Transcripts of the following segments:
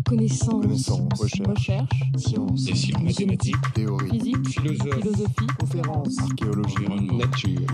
Connaissance, recherche, sciences, mathématiques, théorie, physique, philosophie, conférences, archéologie, nature.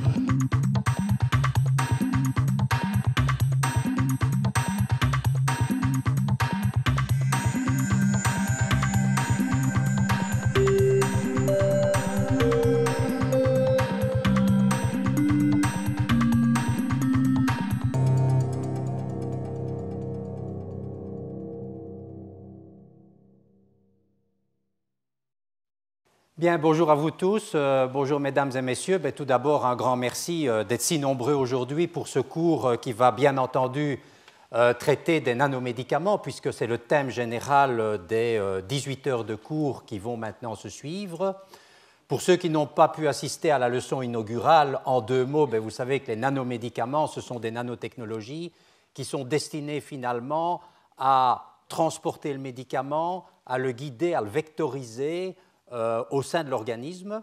Bien, bonjour à vous tous, bonjour mesdames et messieurs. Tout d'abord, un grand merci d'être si nombreux aujourd'hui pour ce cours qui va bien entendu traiter des nanomédicaments, puisque c'est le thème général des 18 heures de cours qui vont maintenant se suivre. Pour ceux qui n'ont pas pu assister à la leçon inaugurale, en deux mots, vous savez que les nanomédicaments, ce sont des nanotechnologies qui sont destinées finalement à transporter le médicament, à le guider, à le vectoriser, au sein de l'organisme.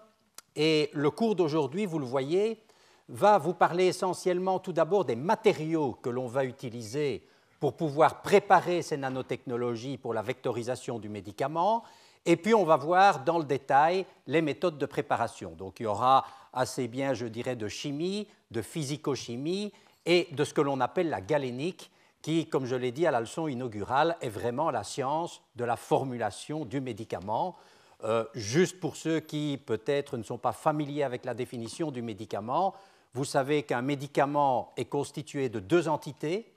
Et le cours d'aujourd'hui, vous le voyez, va vous parler essentiellement tout d'abord des matériaux que l'on va utiliser pour pouvoir préparer ces nanotechnologies pour la vectorisation du médicament. Et puis, on va voir dans le détail les méthodes de préparation. Donc, il y aura assez bien, je dirais, de chimie, de physico-chimie et de ce que l'on appelle la galénique, qui, comme je l'ai dit à la leçon inaugurale, est vraiment la science de la formulation du médicament. Juste pour ceux qui, peut-être, ne sont pas familiers avec la définition du médicament, vous savez qu'un médicament est constitué de deux entités.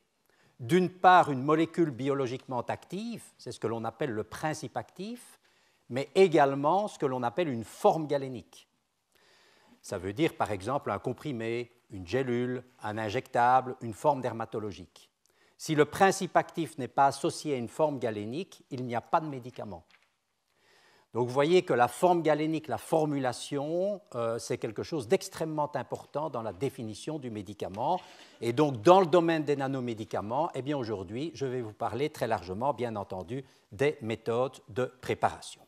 D'une part, une molécule biologiquement active, c'est ce que l'on appelle le principe actif, mais également ce que l'on appelle une forme galénique. Ça veut dire, par exemple, un comprimé, une gélule, un injectable, une forme dermatologique. Si le principe actif n'est pas associé à une forme galénique, il n'y a pas de médicament. Donc, vous voyez que la forme galénique, la formulation, c'est quelque chose d'extrêmement important dans la définition du médicament. Et donc, dans le domaine des nanomédicaments, aujourd'hui, je vais vous parler très largement, bien entendu, des méthodes de préparation.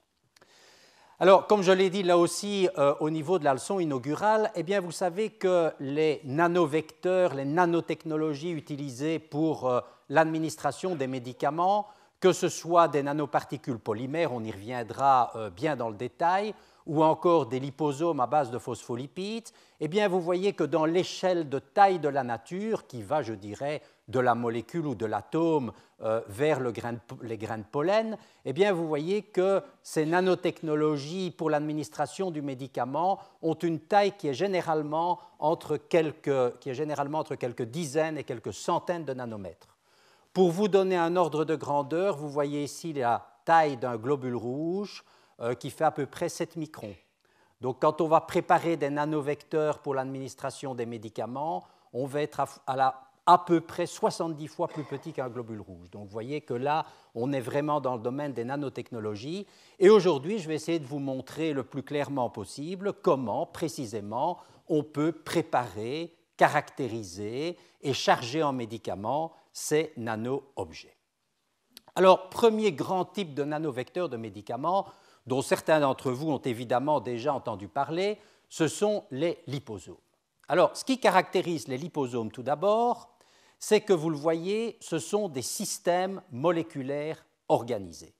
Alors, comme je l'ai dit là aussi au niveau de la leçon inaugurale, vous savez que les nanovecteurs, les nanotechnologies utilisées pour l'administration des médicaments, que ce soit des nanoparticules polymères, on y reviendra bien dans le détail, ou encore des liposomes à base de phospholipides, vous voyez que dans l'échelle de taille de la nature, qui va, je dirais, de la molécule ou de l'atome vers les grains de pollen, vous voyez que ces nanotechnologies pour l'administration du médicament ont une taille qui est généralement entre quelques dizaines et quelques centaines de nanomètres. Pour vous donner un ordre de grandeur, vous voyez ici la taille d'un globule rouge qui fait à peu près 7 microns. Donc, quand on va préparer des nanovecteurs pour l'administration des médicaments, on va être à peu près 70 fois plus petit qu'un globule rouge. Donc, vous voyez que là, on est vraiment dans le domaine des nanotechnologies. Et aujourd'hui, je vais essayer de vous montrer le plus clairement possible comment, précisément, on peut préparer, caractériser et charger en médicaments ces nano-objets. Alors, premier grand type de nanovecteur de médicaments, dont certains d'entre vous ont évidemment déjà entendu parler, ce sont les liposomes. Alors, ce qui caractérise les liposomes tout d'abord, c'est que vous le voyez, ce sont des systèmes moléculaires organisés.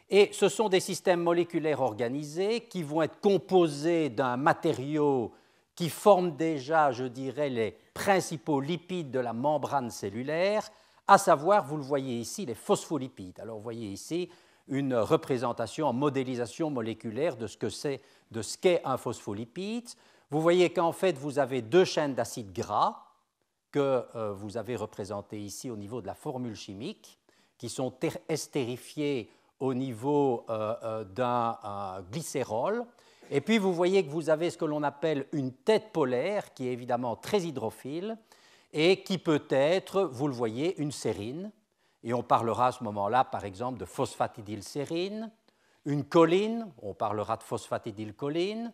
Et ce sont des systèmes moléculaires organisés qui vont être composés d'un matériau qui forme déjà, je dirais, les principaux lipides de la membrane cellulaire, à savoir, vous le voyez ici, les phospholipides. Alors, vous voyez ici une représentation en modélisation moléculaire de ce qu'est un phospholipide. Vous voyez qu'en fait, vous avez deux chaînes d'acides gras que vous avez représentées ici au niveau de la formule chimique, qui sont estérifiées au niveau d'un glycérol. Et puis, vous voyez que vous avez ce que l'on appelle une tête polaire, qui est évidemment très hydrophile, et qui peut être, vous le voyez, une sérine. Et on parlera à ce moment-là, par exemple, de phosphatidylsérine, une choline, on parlera de phosphatidylcholine,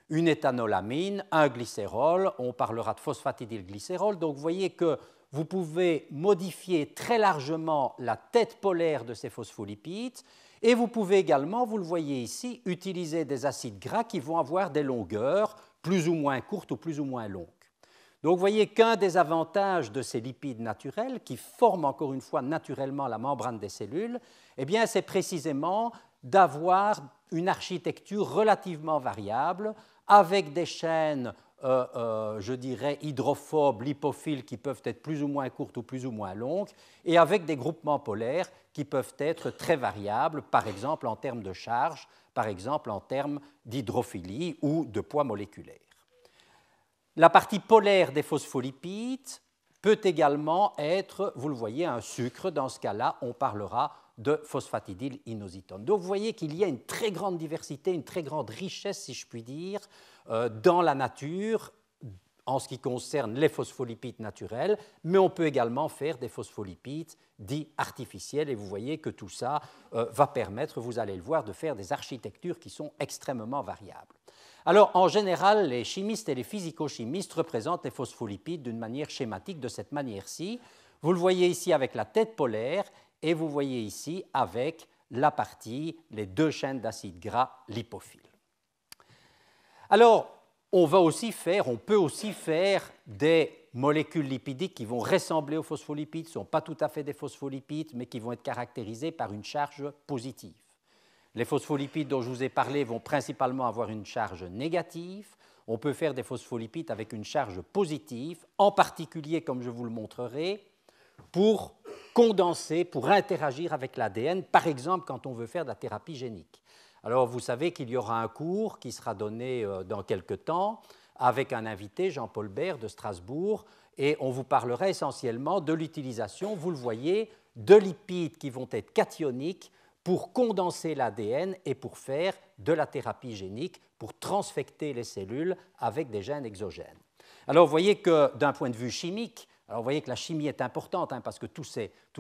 une éthanolamine, un glycérol, on parlera de phosphatidylglycérol. Donc, vous voyez que vous pouvez modifier très largement la tête polaire de ces phospholipides. Et vous pouvez également, vous le voyez ici, utiliser des acides gras qui vont avoir des longueurs plus ou moins courtes ou plus ou moins longues. Donc vous voyez qu'un des avantages de ces lipides naturels, qui forment encore une fois naturellement la membrane des cellules, eh bien, c'est précisément d'avoir une architecture relativement variable, avec des chaînes, je dirais, hydrophobes, lipophiles, qui peuvent être plus ou moins courtes ou plus ou moins longues, et avec des groupements polaires qui peuvent être très variables, par exemple en termes de charge, par exemple en termes d'hydrophilie ou de poids moléculaire. La partie polaire des phospholipides peut également être, vous le voyez, un sucre. Dans ce cas-là, on parlera de phosphatidyl'inositone. Donc vous voyez qu'il y a une très grande diversité, une très grande richesse, si je puis dire, dans la nature en ce qui concerne les phospholipides naturels, mais on peut également faire des phospholipides dits artificiels, et vous voyez que tout ça va permettre, vous allez le voir, de faire des architectures qui sont extrêmement variables. Alors, en général, les chimistes et les physico-chimistes représentent les phospholipides d'une manière schématique, de cette manière-ci. Vous le voyez ici avec la tête polaire, et vous voyez ici avec la partie, les deux chaînes d'acides gras lipophiles. Alors, on peut aussi faire des molécules lipidiques qui vont ressembler aux phospholipides, ne sont pas tout à fait des phospholipides, mais qui vont être caractérisées par une charge positive. Les phospholipides dont je vous ai parlé vont principalement avoir une charge négative. On peut faire des phospholipides avec une charge positive, en particulier, comme je vous le montrerai, pour condenser, pour interagir avec l'ADN, par exemple quand on veut faire de la thérapie génique. Alors, vous savez qu'il y aura un cours qui sera donné dans quelque temps avec un invité, Jean-Paul Bert de Strasbourg, et on vous parlera essentiellement de l'utilisation, vous le voyez, de lipides qui vont être cationiques pour condenser l'ADN et pour faire de la thérapie génique, pour transfecter les cellules avec des gènes exogènes. Alors, vous voyez que d'un point de vue chimique, alors vous voyez que la chimie est importante, parce que tous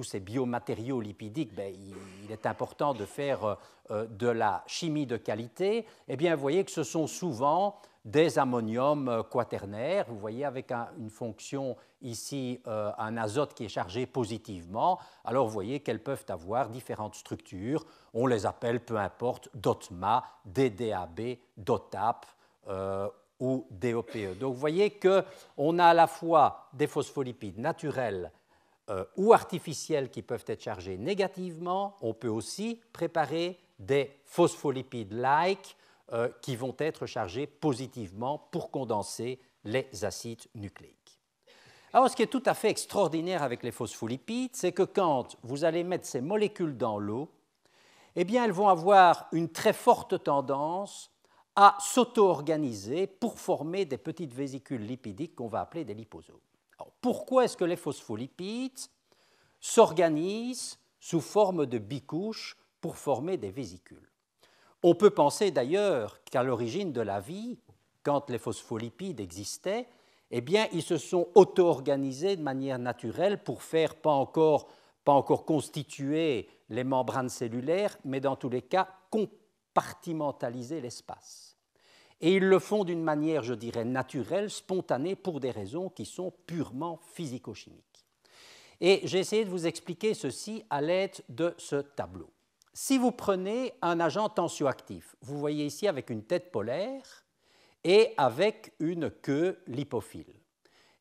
ces biomatériaux lipidiques, il est important de faire de la chimie de qualité. Eh bien, vous voyez que ce sont souvent des ammoniums quaternaires. Vous voyez avec une fonction ici, un azote qui est chargé positivement. Alors, vous voyez qu'elles peuvent avoir différentes structures. On les appelle, peu importe, DOTMA, DDAB, DOTAP, ou DOPE. Donc vous voyez qu'on a à la fois des phospholipides naturels ou artificiels qui peuvent être chargés négativement. On peut aussi préparer des phospholipides-like qui vont être chargés positivement pour condenser les acides nucléiques. Alors ce qui est tout à fait extraordinaire avec les phospholipides, c'est que quand vous allez mettre ces molécules dans l'eau, eh bien elles vont avoir une très forte tendance à s'auto-organiser pour former des petites vésicules lipidiques qu'on va appeler des liposomes. Alors, pourquoi est-ce que les phospholipides s'organisent sous forme de bicouches pour former des vésicules? On peut penser d'ailleurs qu'à l'origine de la vie, quand les phospholipides existaient, eh bien, ils se sont auto-organisés de manière naturelle pour faire pas encore constituer les membranes cellulaires, mais dans tous les cas, compartimentaliser l'espace. Et ils le font d'une manière, je dirais, naturelle, spontanée, pour des raisons qui sont purement physico-chimiques. Et j'ai essayé de vous expliquer ceci à l'aide de ce tableau. Si vous prenez un agent tensioactif, vous voyez ici avec une tête polaire et avec une queue lipophile.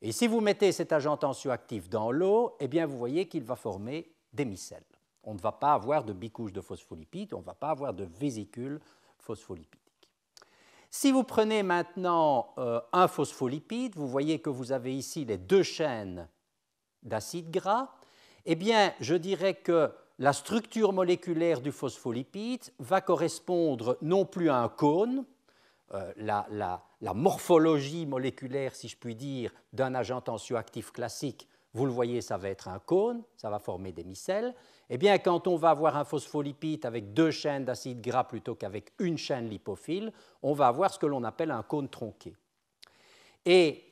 Et si vous mettez cet agent tensioactif dans l'eau, eh bien vous voyez qu'il va former des micelles. On ne va pas avoir de bicouche de phospholipides, on ne va pas avoir de vésicule phospholipidique. Si vous prenez maintenant un phospholipide, vous voyez que vous avez ici les deux chaînes d'acides gras, eh bien, je dirais que la structure moléculaire du phospholipide va correspondre non plus à un cône, la morphologie moléculaire, si je puis dire, d'un agent tensioactif classique, vous le voyez, ça va être un cône, ça va former des micelles. Eh bien, quand on va avoir un phospholipide avec deux chaînes d'acides gras plutôt qu'avec une chaîne lipophile, on va avoir ce que l'on appelle un cône tronqué. Et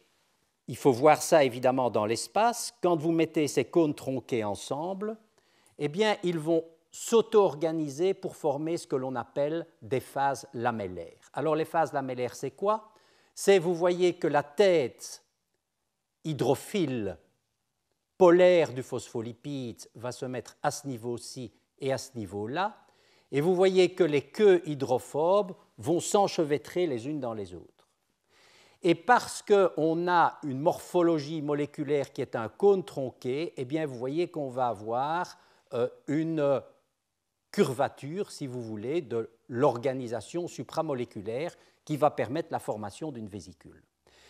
il faut voir ça évidemment dans l'espace. Quand vous mettez ces cônes tronqués ensemble, eh bien, ils vont s'auto-organiser pour former ce que l'on appelle des phases lamellaires. Alors, les phases lamellaires, c'est quoi? C'est, vous voyez que la tête hydrophile polaire du phospholipide va se mettre à ce niveau-ci et à ce niveau-là, et vous voyez que les queues hydrophobes vont s'enchevêtrer les unes dans les autres. Et parce qu'on a une morphologie moléculaire qui est un cône tronqué, eh bien, vous voyez qu'on va avoir une curvature, si vous voulez, de l'organisation supramoléculaire qui va permettre la formation d'une vésicule.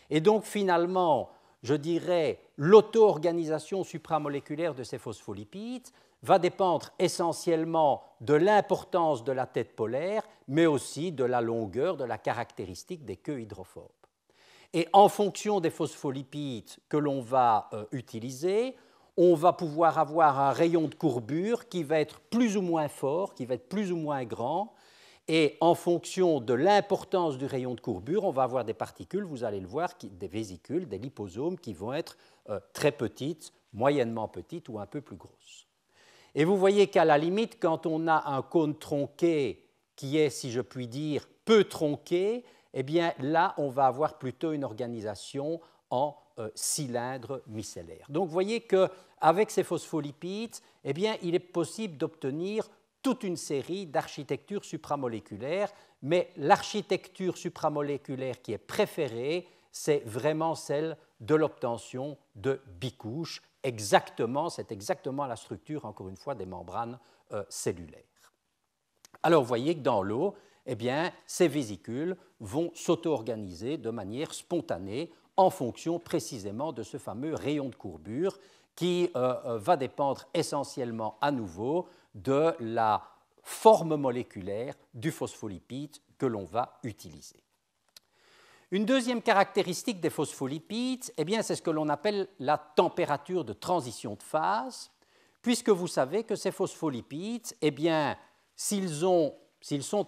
Et donc, finalement, je dirais, l'auto-organisation supramoléculaire de ces phospholipides va dépendre essentiellement de l'importance de la tête polaire, mais aussi de la longueur, de la caractéristique des queues hydrophobes. Et en fonction des phospholipides que l'on va utiliser, on va pouvoir avoir un rayon de courbure qui va être plus ou moins fort, qui va être plus ou moins grand. Et en fonction de l'importance du rayon de courbure, on va avoir des particules, vous allez le voir, des vésicules, des liposomes qui vont être très petites, moyennement petites ou un peu plus grosses. Et vous voyez qu'à la limite, quand on a un cône tronqué qui est, si je puis dire, peu tronqué, eh bien là, on va avoir plutôt une organisation en cylindre micellaire. Donc vous voyez qu'avec ces phospholipides, eh bien, il est possible d'obtenir toute une série d'architectures supramoléculaires, mais l'architecture supramoléculaire qui est préférée, c'est vraiment celle de l'obtention de bicouches. C'est exactement la structure, encore une fois, des membranes cellulaires. Alors vous voyez que dans l'eau, eh bien, ces vésicules vont s'auto-organiser de manière spontanée en fonction précisément de ce fameux rayon de courbure qui va dépendre essentiellement à nouveau de la forme moléculaire du phospholipide que l'on va utiliser. Une deuxième caractéristique des phospholipides, eh bien, c'est ce que l'on appelle la température de transition de phase, puisque vous savez que ces phospholipides, eh bien, s'ils sont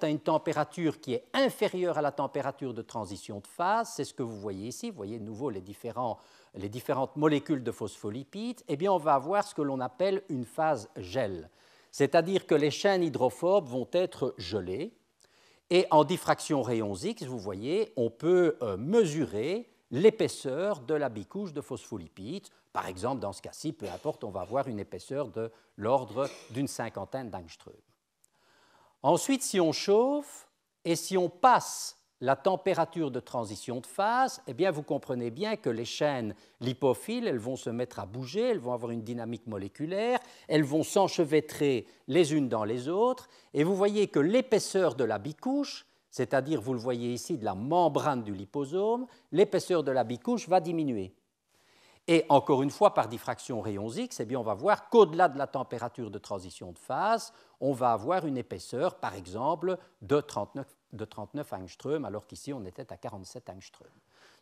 à une température qui est inférieure à la température de transition de phase, c'est ce que vous voyez ici, vous voyez de nouveau les différentes molécules de phospholipides, eh bien on va avoir ce que l'on appelle une phase gel, c'est-à-dire que les chaînes hydrophobes vont être gelées, et en diffraction rayons X, vous voyez, on peut mesurer l'épaisseur de la bicouche de phospholipides. Par exemple, dans ce cas-ci, peu importe, on va avoir une épaisseur de l'ordre d'une cinquantaine d'angstroms. Ensuite, si on chauffe et si on passe la température de transition de phase, eh bien, vous comprenez bien que les chaînes lipophiles, elles vont se mettre à bouger, elles vont avoir une dynamique moléculaire, elles vont s'enchevêtrer les unes dans les autres, et vous voyez que l'épaisseur de la bicouche, c'est-à-dire, vous le voyez ici, de la membrane du liposome, l'épaisseur de la bicouche va diminuer. Et encore une fois, par diffraction rayons X, eh bien, on va voir qu'au-delà de la température de transition de phase, on va avoir une épaisseur, par exemple, de 39 angstroms, alors qu'ici, on était à 47 angstroms.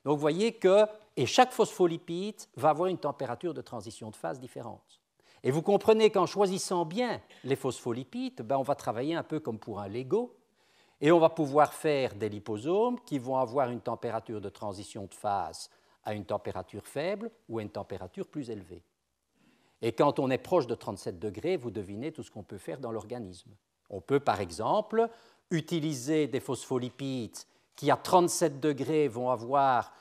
Donc, vous voyez que chaque phospholipide va avoir une température de transition de phase différente. Et vous comprenez qu'en choisissant bien les phospholipides, on va travailler un peu comme pour un Lego, et on va pouvoir faire des liposomes qui vont avoir une température de transition de phase à une température faible ou à une température plus élevée. Et quand on est proche de 37 degrés, vous devinez tout ce qu'on peut faire dans l'organisme. On peut, par exemple, utiliser des phospholipides qui, à 37 degrés, vont avoir,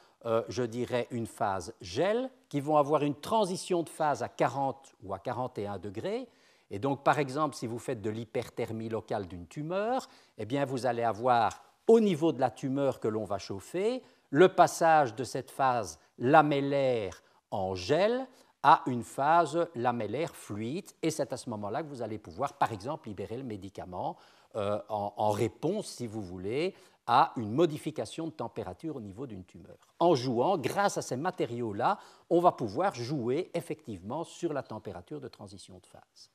je dirais, une phase gel, qui vont avoir une transition de phase à 40 ou à 41 degrés. Et donc, par exemple, si vous faites de l'hyperthermie locale d'une tumeur, eh bien, vous allez avoir, au niveau de la tumeur que l'on va chauffer, le passage de cette phase lamellaire en gel à une phase lamellaire fluide, et c'est à ce moment-là que vous allez pouvoir, par exemple, libérer le médicament en réponse, si vous voulez, à une modification de température au niveau d'une tumeur. En jouant, grâce à ces matériaux-là, on va pouvoir jouer effectivement sur la température de transition de phase.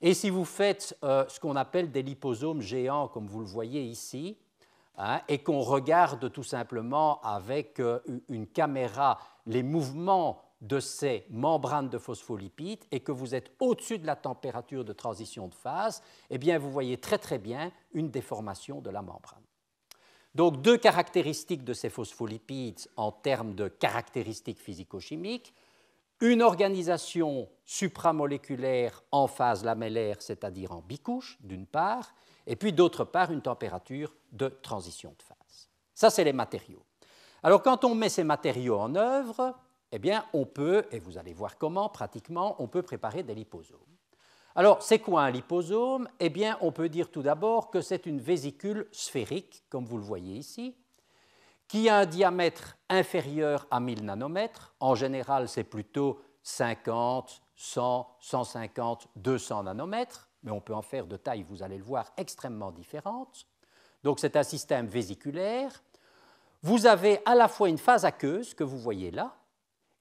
Et si vous faites ce qu'on appelle des liposomes géants, comme vous le voyez ici, et qu'on regarde tout simplement avec une caméra les mouvements de ces membranes de phospholipides et que vous êtes au-dessus de la température de transition de phase, eh bien, vous voyez très très bien une déformation de la membrane. Donc, deux caractéristiques de ces phospholipides en termes de caractéristiques physico-chimiques, une organisation supramoléculaire en phase lamellaire, c'est-à-dire en bicouche, d'une part, et puis d'autre part, une température de transition de phase. Ça, c'est les matériaux. Alors, quand on met ces matériaux en œuvre, eh bien, on peut, et vous allez voir comment, pratiquement, on peut préparer des liposomes. Alors, c'est quoi un liposome? Eh bien, on peut dire tout d'abord que c'est une vésicule sphérique, comme vous le voyez ici, qui a un diamètre inférieur à 1000 nanomètres. En général, c'est plutôt 50, 100, 150, 200 nanomètres, mais on peut en faire de tailles, vous allez le voir, extrêmement différentes. Donc c'est un système vésiculaire. Vous avez à la fois une phase aqueuse, que vous voyez là,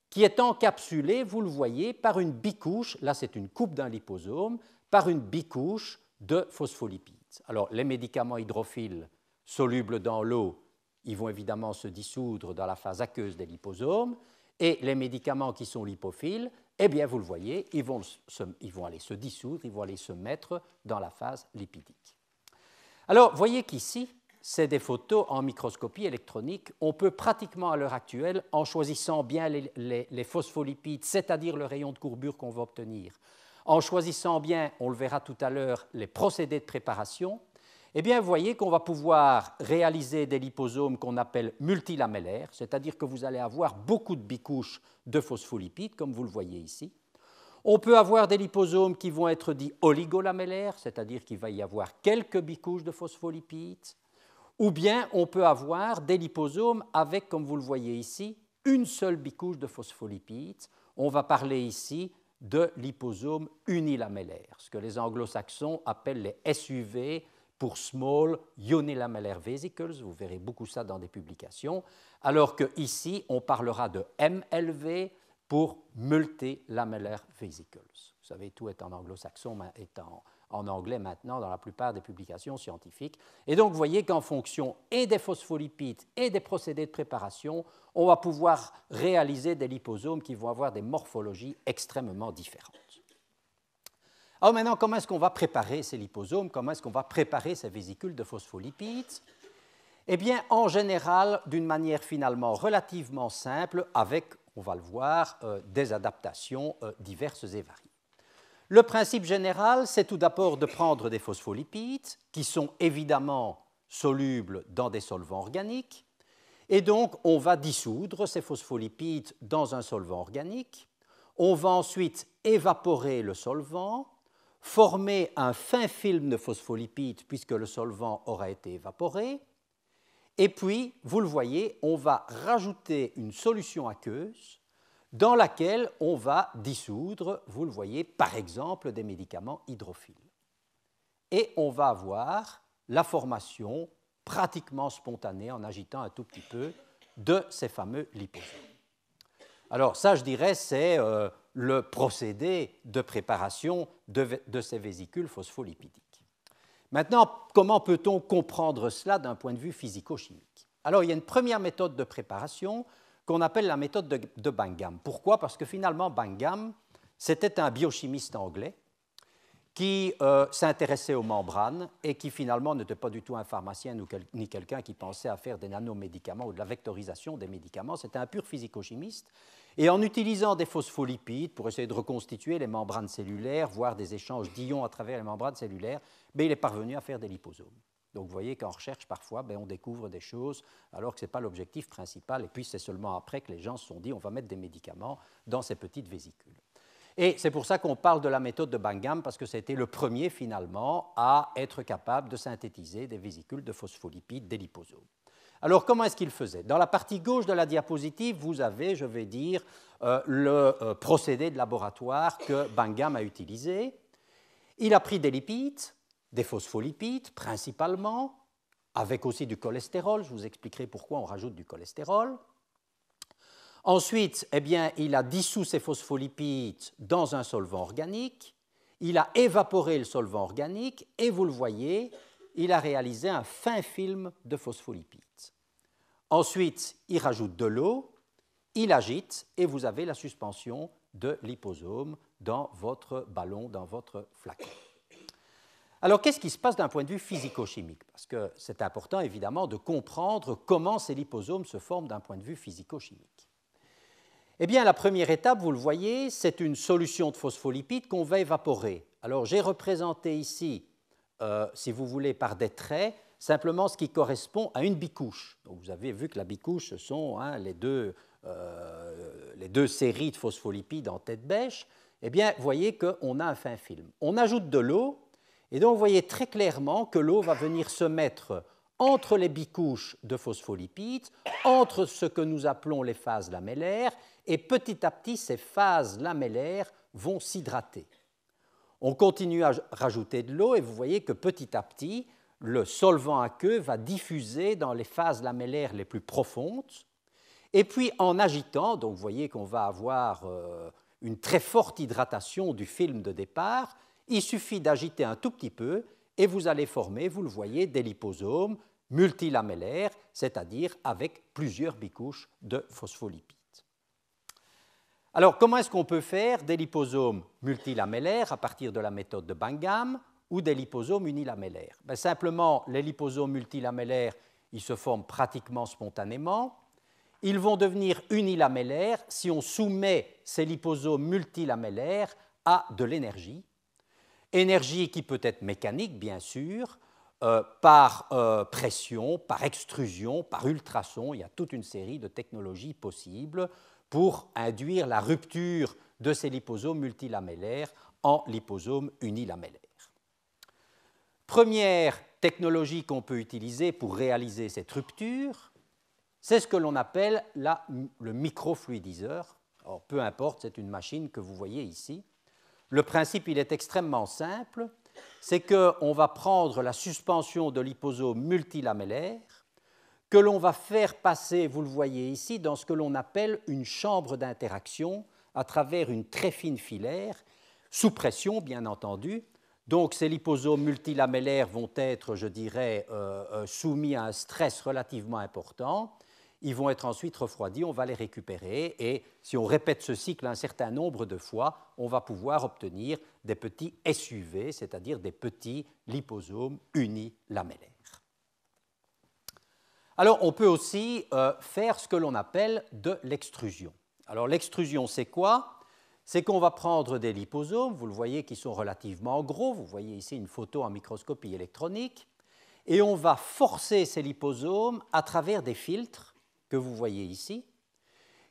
qui est encapsulée, vous le voyez, par une bicouche, là c'est une coupe d'un liposome, par une bicouche de phospholipides. Alors les médicaments hydrophiles solubles dans l'eau, ils vont évidemment se dissoudre dans la phase aqueuse des liposomes, et les médicaments qui sont lipophiles, eh bien vous le voyez, ils vont aller se dissoudre, ils vont aller se mettre dans la phase lipidique. Alors, vous voyez qu'ici, c'est des photos en microscopie électronique. On peut pratiquement à l'heure actuelle, en choisissant bien les phospholipides, c'est-à-dire le rayon de courbure qu'on va obtenir, en choisissant bien, on le verra tout à l'heure, les procédés de préparation, eh bien, vous voyez qu'on va pouvoir réaliser des liposomes qu'on appelle multilamellaires, c'est-à-dire que vous allez avoir beaucoup de bicouches de phospholipides, comme vous le voyez ici. On peut avoir des liposomes qui vont être dits oligolamellaires, c'est-à-dire qu'il va y avoir quelques bicouches de phospholipides, ou bien on peut avoir des liposomes avec, comme vous le voyez ici, une seule bicouche de phospholipides. On va parler ici de liposomes unilamellaires, ce que les anglo-saxons appellent les SUV pour Small Unilamellar Vesicles, vous verrez beaucoup ça dans des publications, alors qu'ici on parlera de MLV pour Multilamellar Vesicles. Vous savez, tout est en anglo-saxon, est en anglais maintenant dans la plupart des publications scientifiques. Et donc, vous voyez qu'en fonction et des phospholipides et des procédés de préparation, on va pouvoir réaliser des liposomes qui vont avoir des morphologies extrêmement différentes. Alors maintenant, comment est-ce qu'on va préparer ces liposomes? Comment est-ce qu'on va préparer ces vésicules de phospholipides? Eh bien, en général, d'une manière finalement relativement simple, avec, on va le voir, des adaptations diverses et variées. Le principe général, c'est tout d'abord de prendre des phospholipides qui sont évidemment solubles dans des solvants organiques, et donc on va dissoudre ces phospholipides dans un solvant organique. On va ensuite évaporer le solvant, former un fin film de phospholipides puisque le solvant aura été évaporé, et puis, vous le voyez, on va rajouter une solution aqueuse dans laquelle on va dissoudre, vous le voyez, par exemple, des médicaments hydrophiles. Et on va avoir la formation pratiquement spontanée, en agitant un tout petit peu, de ces fameux liposomes. Alors ça, je dirais, c'est le procédé de préparation de ces vésicules phospholipidiques. Maintenant, comment peut-on comprendre cela d'un point de vue physico-chimique? Alors, il y a une première méthode de préparation qu'on appelle la méthode de Bangham. Pourquoi? Parce que finalement, Bangham, c'était un biochimiste anglais qui s'intéressait aux membranes et qui finalement n'était pas du tout un pharmacien ni quelqu'un qui pensait à faire des nanomédicaments ou de la vectorisation des médicaments. C'était un pur physico-chimiste. Et en utilisant des phospholipides pour essayer de reconstituer les membranes cellulaires, voire des échanges d'ions à travers les membranes cellulaires, il est parvenu à faire des liposomes. Donc vous voyez qu'en recherche, parfois, on découvre des choses alors que ce n'est pas l'objectif principal. Et puis c'est seulement après que les gens se sont dit on va mettre des médicaments dans ces petites vésicules. Et c'est pour ça qu'on parle de la méthode de Bangham, parce que c'était le premier finalement à être capable de synthétiser des vésicules de phospholipides, des liposomes. Alors, comment est-ce qu'il faisait? Dans la partie gauche de la diapositive, vous avez, je vais dire, le procédé de laboratoire que Bangham a utilisé. Il a pris des lipides, des phospholipides principalement, avec aussi du cholestérol. Je vous expliquerai pourquoi on rajoute du cholestérol. Ensuite, il a dissous ces phospholipides dans un solvant organique. Il a évaporé le solvant organique et, vous le voyez, il a réalisé un fin film de phospholipides. Ensuite, il rajoute de l'eau, il agite et vous avez la suspension de liposome dans votre ballon, dans votre flacon. Alors, qu'est-ce qui se passe d'un point de vue physico-chimique? Parce que c'est important, évidemment, de comprendre comment ces liposomes se forment d'un point de vue physico-chimique. Eh bien, la première étape, vous le voyez, c'est une solution de phospholipides qu'on va évaporer. Alors, j'ai représenté ici, si vous voulez, par des traits, simplement ce qui correspond à une bicouche. Donc, vous avez vu que la bicouche, ce sont les deux séries de phospholipides en tête bêche. Eh bien, vous voyez qu'on a un fin film. On ajoute de l'eau, et donc vous voyez très clairement que l'eau va venir se mettre entre les bicouches de phospholipides, entre ce que nous appelons les phases lamellaires, et petit à petit, ces phases lamellaires vont s'hydrater. On continue à rajouter de l'eau et vous voyez que petit à petit, le solvant aqueux va diffuser dans les phases lamellaires les plus profondes. Et puis en agitant, donc vous voyez qu'on va avoir une très forte hydratation du film de départ, il suffit d'agiter un tout petit peu et vous allez former, vous le voyez, des liposomes multilamellaires, c'est-à-dire avec plusieurs bicouches de phospholipides. Alors, comment est-ce qu'on peut faire des liposomes multilamellaires à partir de la méthode de Bangham ou des liposomes unilamellaires? Bien, simplement, les liposomes multilamellaires, ils se forment pratiquement spontanément. Ils vont devenir unilamellaires si on soumet ces liposomes multilamellaires à de l'énergie. Énergie qui peut être mécanique, bien sûr, par pression, par extrusion, par ultrasons. Il y a toute une série de technologies possibles pour induire la rupture de ces liposomes multilamellaires en liposomes unilamellaires. Première technologie qu'on peut utiliser pour réaliser cette rupture, c'est ce que l'on appelle le microfluidiseur. Alors, peu importe, c'est une machine que vous voyez ici. Le principe, il est extrêmement simple, c'est qu'on va prendre la suspension de liposomes multilamellaires que l'on va faire passer, vous le voyez ici, dans ce que l'on appelle une chambre d'interaction à travers une très fine filaire, sous pression, bien entendu. Donc, ces liposomes multilamellaires vont être, je dirais, soumis à un stress relativement important. Ils vont être ensuite refroidis, on va les récupérer et si on répète ce cycle un certain nombre de fois, on va pouvoir obtenir des petits SUV, c'est-à-dire des petits liposomes unilamellaires. Alors, on peut aussi faire ce que l'on appelle de l'extrusion. Alors, l'extrusion, c'est quoi? C'est qu'on va prendre des liposomes, vous le voyez, qui sont relativement gros, vous voyez ici une photo en microscopie électronique, et on va forcer ces liposomes à travers des filtres que vous voyez ici,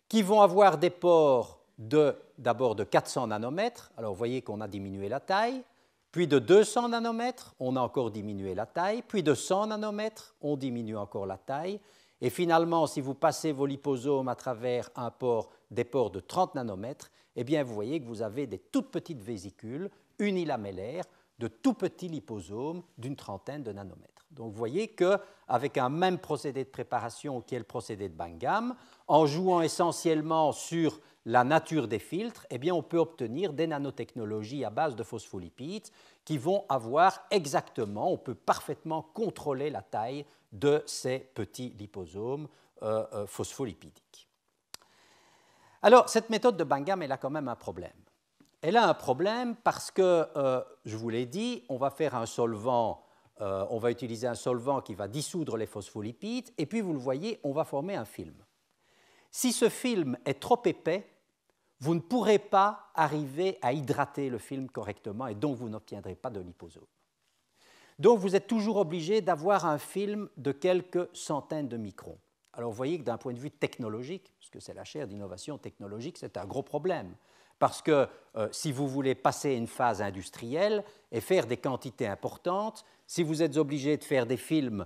qui vont avoir des pores d'abord de 400 nanomètres, alors vous voyez qu'on a diminué la taille, puis de 200 nanomètres, on a encore diminué la taille, puis de 100 nanomètres, on diminue encore la taille, et finalement, si vous passez vos liposomes à travers des pores de 30 nanomètres, eh bien, vous voyez que vous avez des toutes petites vésicules unilamellaires, de tout petits liposomes d'une trentaine de nanomètres. Donc, vous voyez qu'avec un même procédé de préparation qui est le procédé de Bangham, en jouant essentiellement sur la nature des filtres, eh bien, on peut obtenir des nanotechnologies à base de phospholipides qui vont avoir exactement, on peut parfaitement contrôler la taille de ces petits liposomes phospholipidiques. Alors, cette méthode de Bangham, elle a quand même un problème. Elle a un problème parce que, je vous l'ai dit, on va faire un solvant, on va utiliser un solvant qui va dissoudre les phospholipides, et puis vous le voyez, on va former un film. Si ce film est trop épais, vous ne pourrez pas arriver à hydrater le film correctement, et donc vous n'obtiendrez pas de liposome. Donc vous êtes toujours obligé d'avoir un film de quelques centaines de microns. Alors vous voyez que d'un point de vue technologique, parce que c'est la chaire d'innovation technologique, c'est un gros problème. Parce que si vous voulez passer une phase industrielle et faire des quantités importantes, si vous êtes obligé de faire des films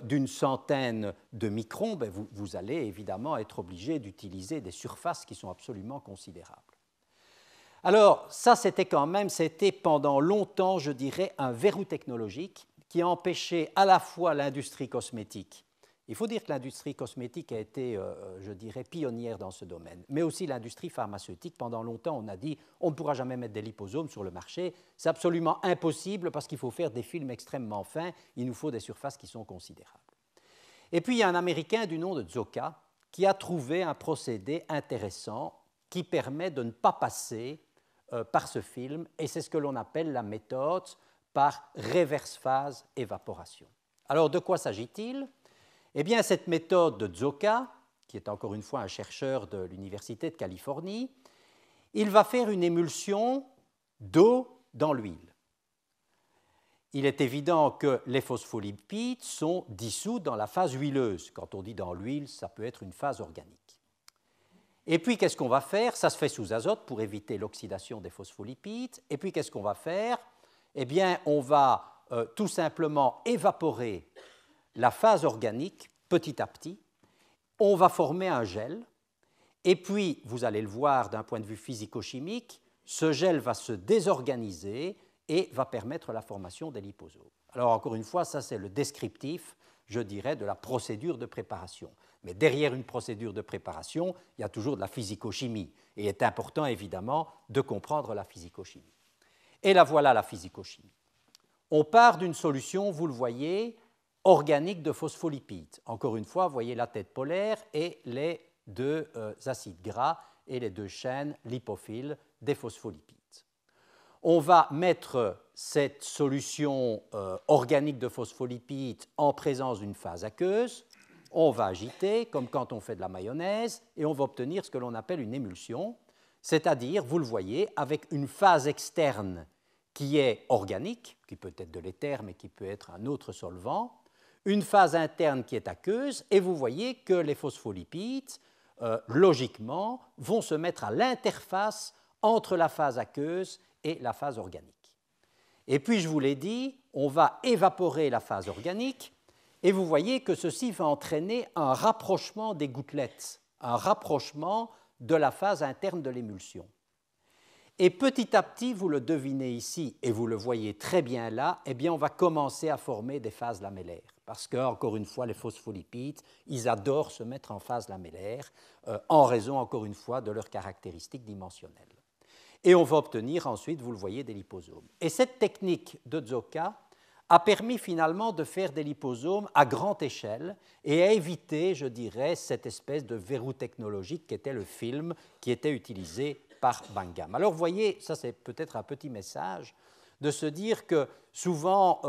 d'une centaine de microns, ben vous allez évidemment être obligé d'utiliser des surfaces qui sont absolument considérables. Alors ça, c'était pendant longtemps, je dirais, un verrou technologique qui a empêché à la fois l'industrie cosmétique. Il faut dire que l'industrie cosmétique a été, je dirais, pionnière dans ce domaine, mais aussi l'industrie pharmaceutique. Pendant longtemps, on a dit on ne pourra jamais mettre des liposomes sur le marché. C'est absolument impossible parce qu'il faut faire des films extrêmement fins. Il nous faut des surfaces qui sont considérables. Et puis, il y a un Américain du nom de Zocca qui a trouvé un procédé intéressant qui permet de ne pas passer par ce film, et c'est ce que l'on appelle la méthode par reverse phase évaporation. Alors, de quoi s'agit-il ? Eh bien, cette méthode de Zocca, qui est encore une fois un chercheur de l'Université de Californie, il va faire une émulsion d'eau dans l'huile. Il est évident que les phospholipides sont dissous dans la phase huileuse. Quand on dit dans l'huile, ça peut être une phase organique. Et puis, qu'est-ce qu'on va faire? Ça se fait sous azote pour éviter l'oxydation des phospholipides. Et puis, qu'est-ce qu'on va faire? Eh bien, on va tout simplement évaporer la phase organique, petit à petit, on va former un gel, et puis, vous allez le voir d'un point de vue physico-chimique, ce gel va se désorganiser et va permettre la formation des liposomes. Alors, encore une fois, ça c'est le descriptif, je dirais, de la procédure de préparation. Mais derrière une procédure de préparation, il y a toujours de la physico-chimie, et il est important, évidemment, de comprendre la physico-chimie. Et là, voilà la physico-chimie. On part d'une solution, vous le voyez, organique de phospholipides. Encore une fois, vous voyez la tête polaire et les deux acides gras et les deux chaînes lipophiles des phospholipides. On va mettre cette solution organique de phospholipides en présence d'une phase aqueuse, on va agiter, comme quand on fait de la mayonnaise, et on va obtenir ce que l'on appelle une émulsion, c'est-à-dire, vous le voyez, avec une phase externe qui est organique, qui peut être de l'éther, mais qui peut être un autre solvant, une phase interne qui est aqueuse, et vous voyez que les phospholipides, logiquement, vont se mettre à l'interface entre la phase aqueuse et la phase organique. Et puis, je vous l'ai dit, on va évaporer la phase organique, et vous voyez que ceci va entraîner un rapprochement des gouttelettes, un rapprochement de la phase interne de l'émulsion. Et petit à petit, vous le devinez ici, et vous le voyez très bien là, eh bien, on va commencer à former des phases lamellaires. Parce que, encore une fois, les phospholipides, ils adorent se mettre en phase lamellaire, en raison, encore une fois, de leurs caractéristiques dimensionnelles. Et on va obtenir ensuite, vous le voyez, des liposomes. Et cette technique de Zoka a permis finalement de faire des liposomes à grande échelle et à éviter, je dirais, cette espèce de verrou technologique qu'était le film qui était utilisé par Bangham. Alors, vous voyez, ça c'est peut-être un petit message de se dire que souvent,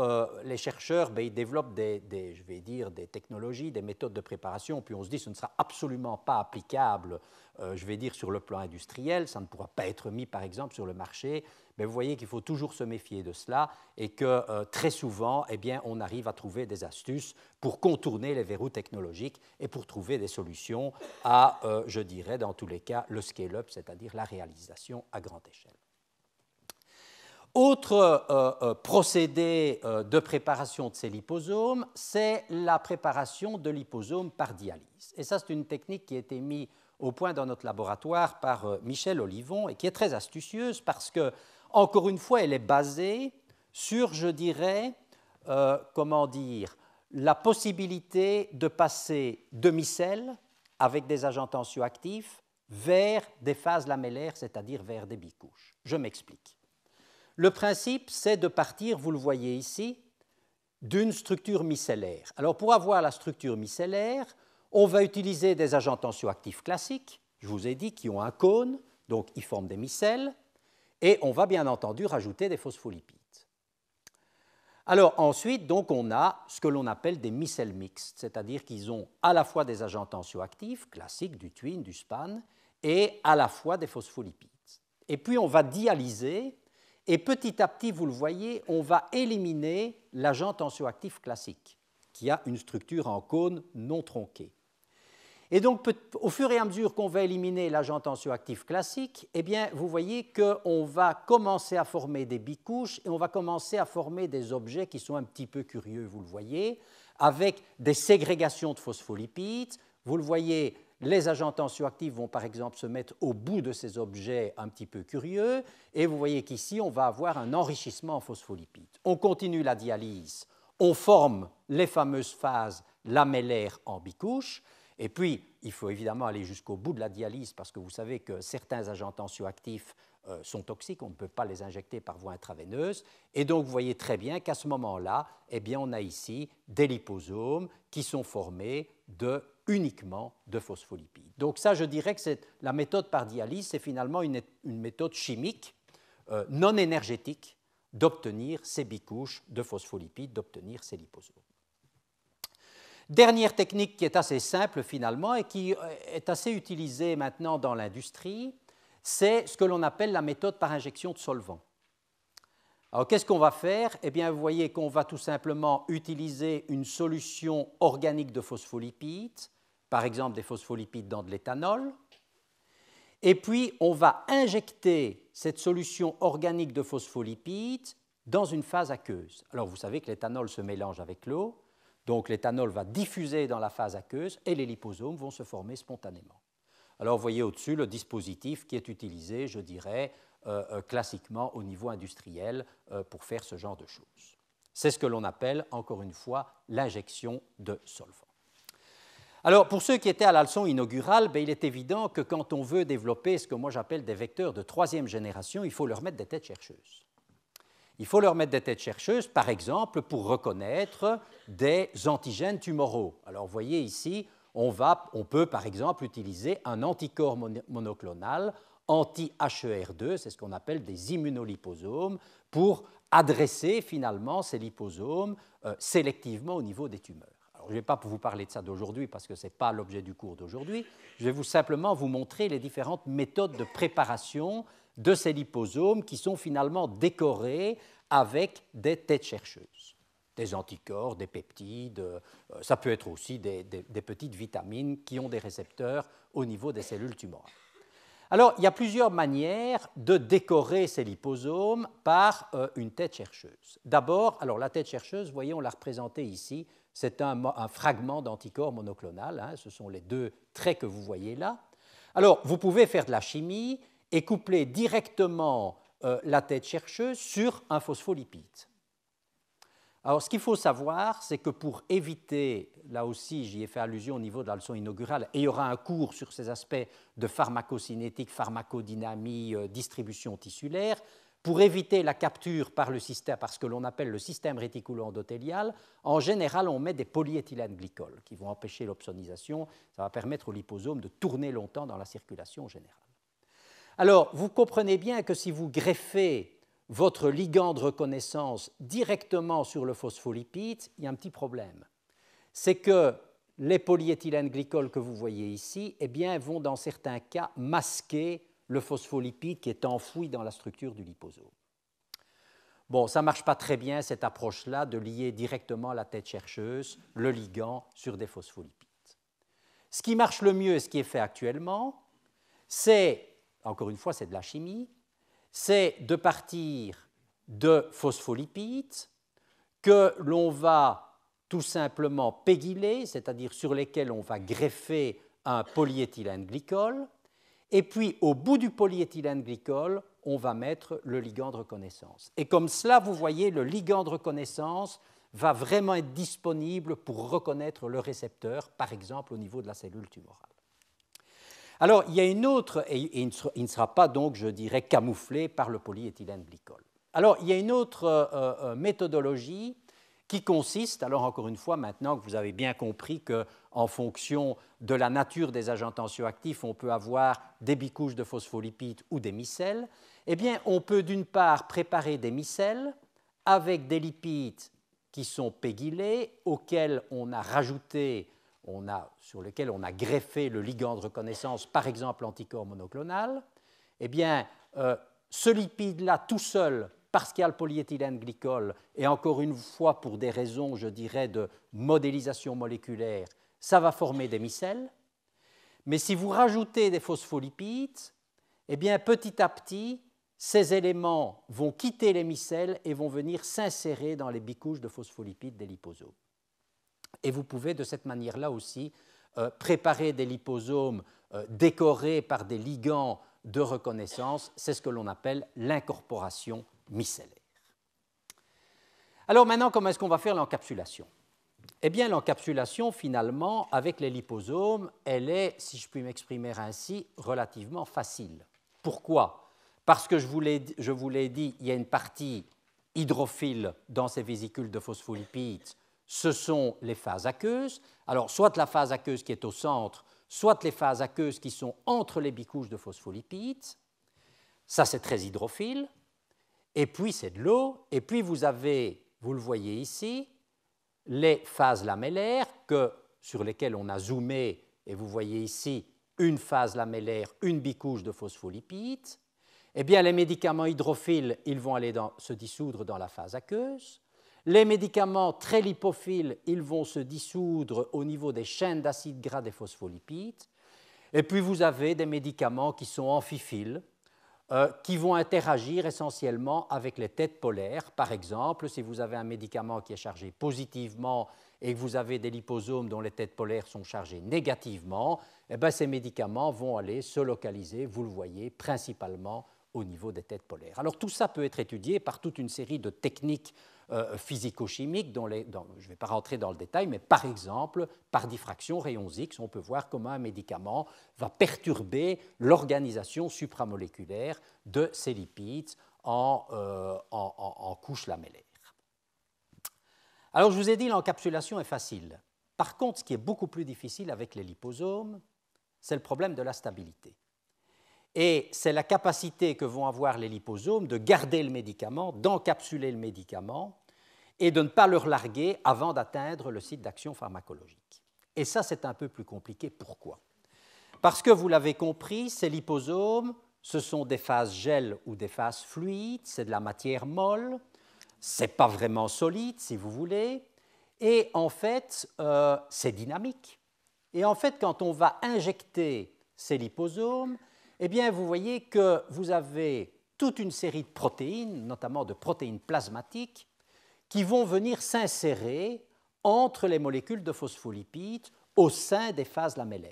les chercheurs, ils développent je vais dire, des technologies, des méthodes de préparation, puis on se dit que ce ne sera absolument pas applicable, je vais dire, sur le plan industriel, ça ne pourra pas être mis, par exemple, sur le marché, mais vous voyez qu'il faut toujours se méfier de cela et que très souvent, eh bien, on arrive à trouver des astuces pour contourner les verrous technologiques et pour trouver des solutions à, je dirais, dans tous les cas, le scale-up, c'est-à-dire la réalisation à grande échelle. Autre procédé de préparation de ces liposomes, c'est la préparation de liposomes par dialyse. Et ça, c'est une technique qui a été mise au point dans notre laboratoire par Michel Olivon et qui est très astucieuse parce que, encore une fois, elle est basée sur, je dirais, comment dire, la possibilité de passer de micelles avec des agents tensioactifs vers des phases lamellaires, c'est-à-dire vers des bicouches. Je m'explique. Le principe, c'est de partir, vous le voyez ici, d'une structure micellaire. Alors, pour avoir la structure micellaire, on va utiliser des agents tensioactifs classiques, je vous ai dit, qui ont un cône, donc ils forment des micelles, et on va bien entendu rajouter des phospholipides. Alors ensuite, donc, on a ce que l'on appelle des micelles mixtes, c'est-à-dire qu'ils ont à la fois des agents tensioactifs classiques, du twin, du span, et à la fois des phospholipides. Et puis on va dialyser, et petit à petit, vous le voyez, on va éliminer l'agent tensioactif classique, qui a une structure en cône non tronquée. Et donc, au fur et à mesure qu'on va éliminer l'agent tensioactif classique, eh bien, vous voyez qu'on va commencer à former des bicouches et on va commencer à former des objets qui sont un petit peu curieux, vous le voyez, avec des ségrégations de phospholipides. Vous le voyez, les agents tensioactifs vont par exemple se mettre au bout de ces objets un petit peu curieux et vous voyez qu'ici, on va avoir un enrichissement en phospholipides. On continue la dialyse, on forme les fameuses phases lamellaires en bicouches. Et puis, il faut évidemment aller jusqu'au bout de la dialyse parce que vous savez que certains agents tensioactifs sont toxiques, on ne peut pas les injecter par voie intraveineuse. Et donc, vous voyez très bien qu'à ce moment-là, eh bien, on a ici des liposomes qui sont formés uniquement de phospholipides. Donc ça, je dirais que la méthode par dialyse, c'est finalement une méthode chimique non énergétique d'obtenir ces bicouches de phospholipides, d'obtenir ces liposomes. Dernière technique qui est assez simple finalement et qui est assez utilisée maintenant dans l'industrie, c'est ce que l'on appelle la méthode par injection de solvant. Alors qu'est-ce qu'on va faire? Eh bien, vous voyez qu'on va tout simplement utiliser une solution organique de phospholipides, par exemple des phospholipides dans de l'éthanol, et puis on va injecter cette solution organique de phospholipides dans une phase aqueuse. Alors vous savez que l'éthanol se mélange avec l'eau. Donc l'éthanol va diffuser dans la phase aqueuse et les liposomes vont se former spontanément. Alors vous voyez au-dessus le dispositif qui est utilisé, je dirais, classiquement au niveau industriel pour faire ce genre de choses. C'est ce que l'on appelle, encore une fois, l'injection de solvant. Alors, pour ceux qui étaient à la leçon inaugurale, il est évident que quand on veut développer ce que moi j'appelle des vecteurs de troisième génération, il faut leur mettre des têtes chercheuses. Il faut leur mettre des têtes chercheuses, par exemple, pour reconnaître des antigènes tumoraux. Alors, vous voyez ici, on peut, par exemple, utiliser un anticorps monoclonal anti-HER2, c'est ce qu'on appelle des immunoliposomes, pour adresser finalement ces liposomes sélectivement au niveau des tumeurs. Alors, je ne vais pas vous parler de ça d'aujourd'hui parce que ce n'est pas l'objet du cours d'aujourd'hui. Je vais simplement vous montrer les différentes méthodes de préparation de ces liposomes qui sont finalement décorés avec des têtes chercheuses, des anticorps, des peptides, ça peut être aussi des petites vitamines qui ont des récepteurs au niveau des cellules tumorales. Alors, il y a plusieurs manières de décorer ces liposomes par une tête chercheuse. D'abord, alors la tête chercheuse, vous voyez, on l'a représentée ici, c'est un fragment d'anticorps monoclonal, hein, ce sont les deux traits que vous voyez là. Alors, vous pouvez faire de la chimie et coupler directement la tête chercheuse sur un phospholipide. Alors, ce qu'il faut savoir, c'est que pour éviter, là aussi j'y ai fait allusion au niveau de la leçon inaugurale, et il y aura un cours sur ces aspects de pharmacocinétique, pharmacodynamie, distribution tissulaire, pour éviter la capture par le système, par ce que l'on appelle le système réticulo-endothélial, en général on met des polyéthylène-glycols qui vont empêcher l'opsonisation, ça va permettre au liposome de tourner longtemps dans la circulation générale. Alors, vous comprenez bien que si vous greffez votre ligand de reconnaissance directement sur le phospholipide, il y a un petit problème. C'est que les polyéthylène-glycols que vous voyez ici eh bien, vont dans certains cas masquer le phospholipide qui est enfoui dans la structure du liposome. Bon, ça ne marche pas très bien cette approche-là de lier directement la tête chercheuse, le ligand, sur des phospholipides. Ce qui marche le mieux, ce qui est fait actuellement, c'est, encore une fois, c'est de la chimie, c'est de partir de phospholipides que l'on va tout simplement pégyler, c'est-à-dire sur lesquels on va greffer un polyéthylène-glycol, et puis au bout du polyéthylène-glycol, on va mettre le ligand de reconnaissance. Et comme cela, vous voyez, le ligand de reconnaissance va vraiment être disponible pour reconnaître le récepteur, par exemple au niveau de la cellule tumorale. Alors, il y a une autre, et il ne sera pas donc, je dirais, camouflé par le polyéthylène-glycol. Alors, il y a une autre méthodologie qui consiste, alors encore une fois, maintenant que vous avez bien compris qu'en fonction de la nature des agents tensioactifs, on peut avoir des bicouches de phospholipides ou des micelles, eh bien, on peut d'une part préparer des micelles avec des lipides qui sont pégylés, auxquels on a rajouté sur lequel on a greffé le ligand de reconnaissance, par exemple l'anticorps monoclonal, eh bien, ce lipide-là, tout seul, parce qu'il y a le polyéthylène-glycol, et encore une fois pour des raisons, je dirais, de modélisation moléculaire, ça va former des micelles. Mais si vous rajoutez des phospholipides, eh bien, petit à petit, ces éléments vont quitter les micelles et vont venir s'insérer dans les bicouches de phospholipides des liposomes. Et vous pouvez de cette manière-là aussi préparer des liposomes décorés par des ligands de reconnaissance. C'est ce que l'on appelle l'incorporation micellaire. Alors maintenant, comment est-ce qu'on va faire l'encapsulation? Eh bien, l'encapsulation, finalement, avec les liposomes, elle est, si je puis m'exprimer ainsi, relativement facile. Pourquoi? Parce que je vous l'ai dit, il y a une partie hydrophile dans ces vésicules de phospholipides. Ce sont les phases aqueuses. Alors, soit la phase aqueuse qui est au centre, soit les phases aqueuses qui sont entre les bicouches de phospholipides. Ça, c'est très hydrophile. Et puis, c'est de l'eau. Et puis, vous avez, vous le voyez ici, les phases lamellaires sur lesquelles on a zoomé. Et vous voyez ici une phase lamellaire, une bicouche de phospholipides. Eh bien, les médicaments hydrophiles, ils vont aller se dissoudre dans la phase aqueuse. Les médicaments très lipophiles, ils vont se dissoudre au niveau des chaînes d'acides gras des phospholipides. Et puis vous avez des médicaments qui sont amphiphiles, qui vont interagir essentiellement avec les têtes polaires. Par exemple, si vous avez un médicament qui est chargé positivement et que vous avez des liposomes dont les têtes polaires sont chargées négativement, eh bien, ces médicaments vont aller se localiser, vous le voyez, principalement au niveau des têtes polaires. Alors tout ça peut être étudié par toute une série de techniques physico-chimiques, je ne vais pas rentrer dans le détail, mais par exemple, par diffraction rayons X, on peut voir comment un médicament va perturber l'organisation supramoléculaire de ces lipides en couche lamellaire. Alors je vous ai dit, l'encapsulation est facile. Par contre, ce qui est beaucoup plus difficile avec les liposomes, c'est le problème de la stabilité. Et c'est la capacité que vont avoir les liposomes de garder le médicament, d'encapsuler le médicament et de ne pas le relarguer avant d'atteindre le site d'action pharmacologique. Et ça, c'est un peu plus compliqué. Pourquoi? Parce que, vous l'avez compris, ces liposomes, ce sont des phases gel ou des phases fluides, c'est de la matière molle, ce n'est pas vraiment solide, si vous voulez, et en fait, c'est dynamique. Et en fait, quand on va injecter ces liposomes, eh bien, vous voyez que vous avez toute une série de protéines, notamment de protéines plasmatiques, qui vont venir s'insérer entre les molécules de phospholipides au sein des phases lamellaires.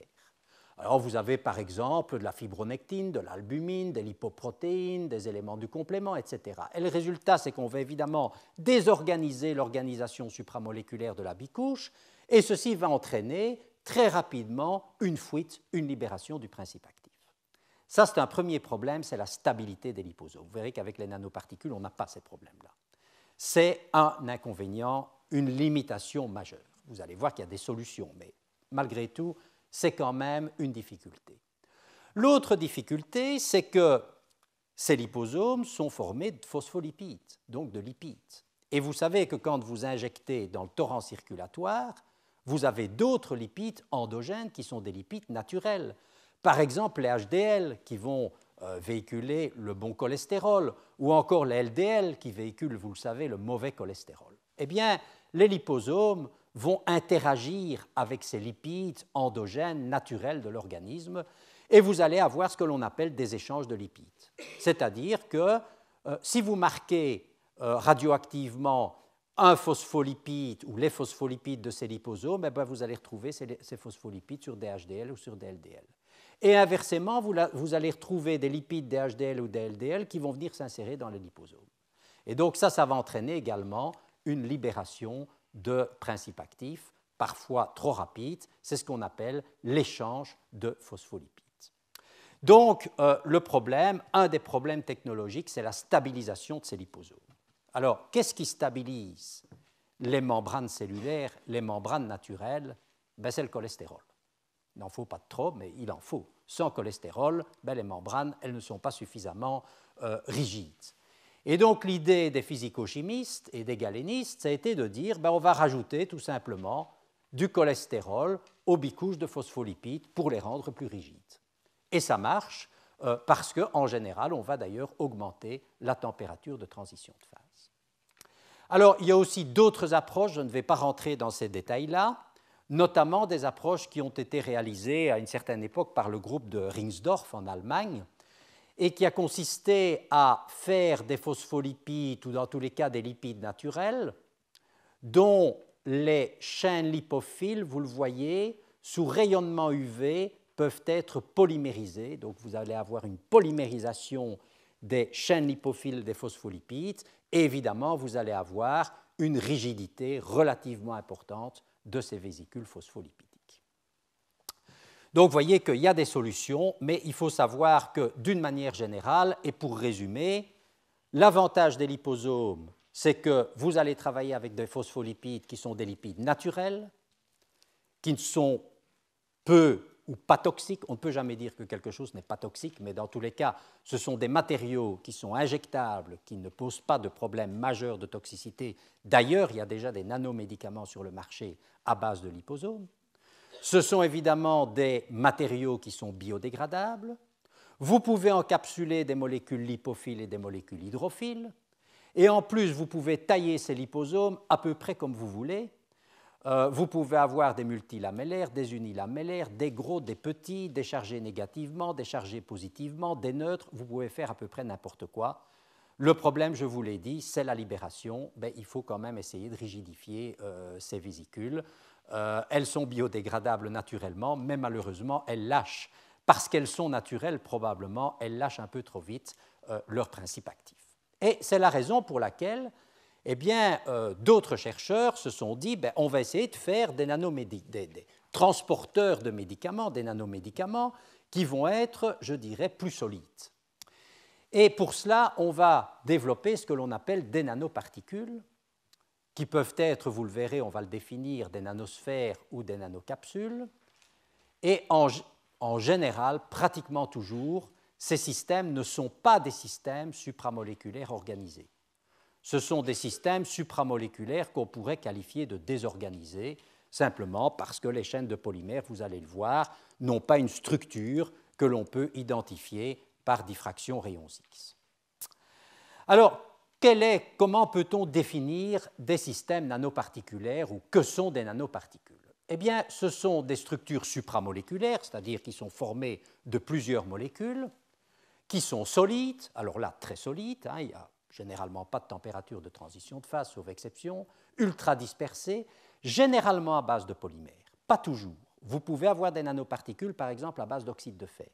Alors, vous avez par exemple de la fibronectine, de l'albumine, des lipoprotéines, des éléments du complément, etc. Et le résultat, c'est qu'on va évidemment désorganiser l'organisation supramoléculaire de la bicouche, et ceci va entraîner très rapidement une fuite, une libération du principe actif. Ça, c'est un premier problème, c'est la stabilité des liposomes. Vous verrez qu'avec les nanoparticules, on n'a pas ces problèmes-là. C'est un inconvénient, une limitation majeure. Vous allez voir qu'il y a des solutions, mais malgré tout, c'est quand même une difficulté. L'autre difficulté, c'est que ces liposomes sont formés de phospholipides, donc de lipides. Et vous savez que quand vous injectez dans le torrent circulatoire, vous avez d'autres lipides endogènes qui sont des lipides naturels. Par exemple, les HDL qui vont véhiculer le bon cholestérol, ou encore les LDL qui véhiculent, vous le savez, le mauvais cholestérol. Eh bien, les liposomes vont interagir avec ces lipides endogènes naturels de l'organisme, et vous allez avoir ce que l'on appelle des échanges de lipides. C'est-à-dire que si vous marquez radioactivement un phospholipide ou les phospholipides de ces liposomes, eh bien, vous allez retrouver ces phospholipides sur des HDL ou sur des LDL. Et inversement, vous allez retrouver des lipides, des HDL ou des LDL qui vont venir s'insérer dans les liposomes. Et donc ça va entraîner également une libération de principes actifs, parfois trop rapides. C'est ce qu'on appelle l'échange de phospholipides. Donc le problème, un des problèmes technologiques, c'est la stabilisation de ces liposomes. Alors, qu'est-ce qui stabilise les membranes cellulaires, les membranes naturelles? Ben, c'est le cholestérol. Il n'en faut pas trop, mais il en faut. Sans cholestérol, ben, les membranes, elles ne sont pas suffisamment rigides. Et donc, l'idée des physico-chimistes et des galénistes, ça a été de dire, ben, on va rajouter tout simplement du cholestérol aux bicouches de phospholipides pour les rendre plus rigides. Et ça marche parce qu'en général, on va d'ailleurs augmenter la température de transition de phase. Alors, il y a aussi d'autres approches, je ne vais pas rentrer dans ces détails-là, notamment des approches qui ont été réalisées à une certaine époque par le groupe de Ringsdorf en Allemagne, et qui a consisté à faire des phospholipides, ou dans tous les cas des lipides naturels, dont les chaînes lipophiles, vous le voyez, sous rayonnement UV, peuvent être polymérisées. Donc vous allez avoir une polymérisation des chaînes lipophiles des phospholipides, et évidemment, vous allez avoir une rigidité relativement importante de ces vésicules phospholipidiques. Donc, vous voyez qu'il y a des solutions, mais il faut savoir que, d'une manière générale, et pour résumer, l'avantage des liposomes, c'est que vous allez travailler avec des phospholipides qui sont des lipides naturels, qui ne sont peu ou pas toxiques. On ne peut jamais dire que quelque chose n'est pas toxique, mais dans tous les cas, ce sont des matériaux qui sont injectables, qui ne posent pas de problème majeur de toxicité. D'ailleurs, il y a déjà des nanomédicaments sur le marché à base de liposomes. Ce sont évidemment des matériaux qui sont biodégradables. Vous pouvez encapsuler des molécules lipophiles et des molécules hydrophiles. Et en plus, vous pouvez tailler ces liposomes à peu près comme vous voulez. Vous pouvez avoir des multilamellaires, des unilamellaires, des gros, des petits, des chargés négativement, des chargés positivement, des neutres. Vous pouvez faire à peu près n'importe quoi. Le problème, je vous l'ai dit, c'est la libération. Il faut quand même essayer de rigidifier ces vésicules. Elles sont biodégradables naturellement, mais malheureusement, elles lâchent. Parce qu'elles sont naturelles, probablement, elles lâchent un peu trop vite leur principe actif. Et c'est la raison pour laquelle d'autres chercheurs se sont dit on va essayer de faire des transporteurs de médicaments, des nanomédicaments, qui vont être, je dirais, plus solides. Et pour cela, on va développer ce que l'on appelle des nanoparticules, qui peuvent être, vous le verrez, on va le définir, des nanosphères ou des nanocapsules. Et en général, pratiquement toujours, ces systèmes ne sont pas des systèmes supramoléculaires organisés. Ce sont des systèmes supramoléculaires qu'on pourrait qualifier de désorganisés, simplement parce que les chaînes de polymères, vous allez le voir, n'ont pas une structure que l'on peut identifier par diffraction rayons X. Alors, comment peut-on définir des systèmes nanoparticulaires ou que sont des nanoparticules? Eh bien, ce sont des structures supramoléculaires, c'est-à-dire qui sont formées de plusieurs molécules, qui sont solides, alors là, très solides, il n'y a généralement pas de température de transition de phase, sauf exception, ultra dispersées, généralement à base de polymères, pas toujours. Vous pouvez avoir des nanoparticules, par exemple, à base d'oxyde de fer.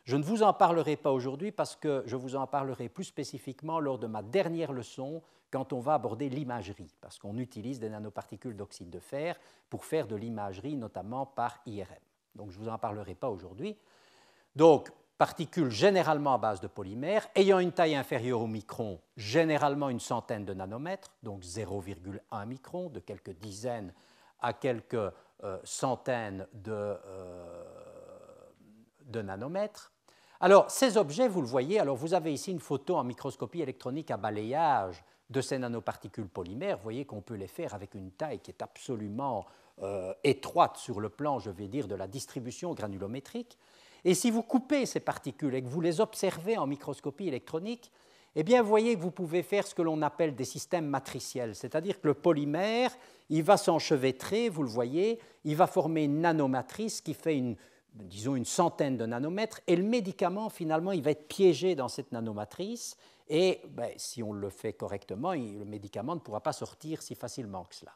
Je ne vous en parlerai pas aujourd'hui parce que je vous en parlerai plus spécifiquement lors de ma dernière leçon quand on va aborder l'imagerie, parce qu'on utilise des nanoparticules d'oxyde de fer pour faire de l'imagerie, notamment par IRM. Donc je ne vous en parlerai pas aujourd'hui. Donc, particules généralement à base de polymères, ayant une taille inférieure au micron, généralement une centaine de nanomètres, donc 0,1 micron, de quelques dizaines à quelques centaines de nanomètres. Alors, ces objets, vous le voyez, alors vous avez ici une photo en microscopie électronique à balayage de ces nanoparticules polymères. Vous voyez qu'on peut les faire avec une taille qui est absolument étroite sur le plan, je vais dire, de la distribution granulométrique. Et si vous coupez ces particules et que vous les observez en microscopie électronique, eh bien, vous voyez que vous pouvez faire ce que l'on appelle des systèmes matriciels, c'est-à-dire que le polymère, il va s'enchevêtrer, vous le voyez, il va former une nanomatrice qui fait disons une centaine de nanomètres, et le médicament, finalement, il va être piégé dans cette nanomatrice, et si on le fait correctement, le médicament ne pourra pas sortir si facilement que cela.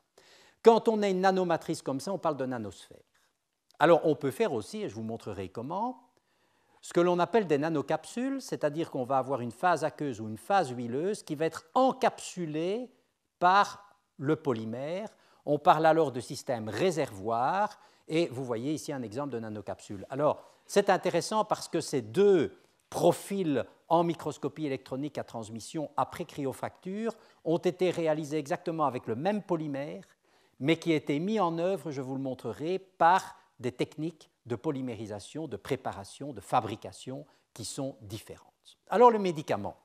Quand on a une nanomatrice comme ça, on parle de nanosphère. Alors, on peut faire aussi, et je vous montrerai comment, ce que l'on appelle des nanocapsules, c'est-à-dire qu'on va avoir une phase aqueuse ou une phase huileuse qui va être encapsulée par le polymère. On parle alors de système réservoir, et vous voyez ici un exemple de nanocapsule. Alors, c'est intéressant parce que ces deux profils en microscopie électronique à transmission après cryofracture ont été réalisés exactement avec le même polymère, mais qui a été mis en œuvre, je vous le montrerai, par des techniques de polymérisation, de préparation, de fabrication qui sont différentes. Alors le médicament.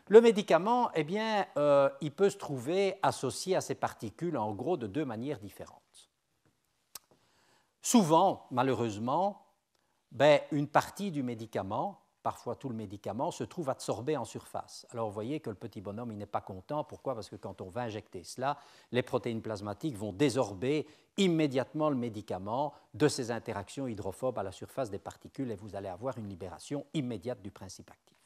Le médicament, il peut se trouver associé à ces particules en gros de deux manières différentes. Souvent, malheureusement, une partie du médicament, parfois tout le médicament, se trouve absorbé en surface. Alors vous voyez que le petit bonhomme, il n'est pas content. Pourquoi? Parce que quand on va injecter cela, les protéines plasmatiques vont désorber immédiatement le médicament de ces interactions hydrophobes à la surface des particules et vous allez avoir une libération immédiate du principe actif.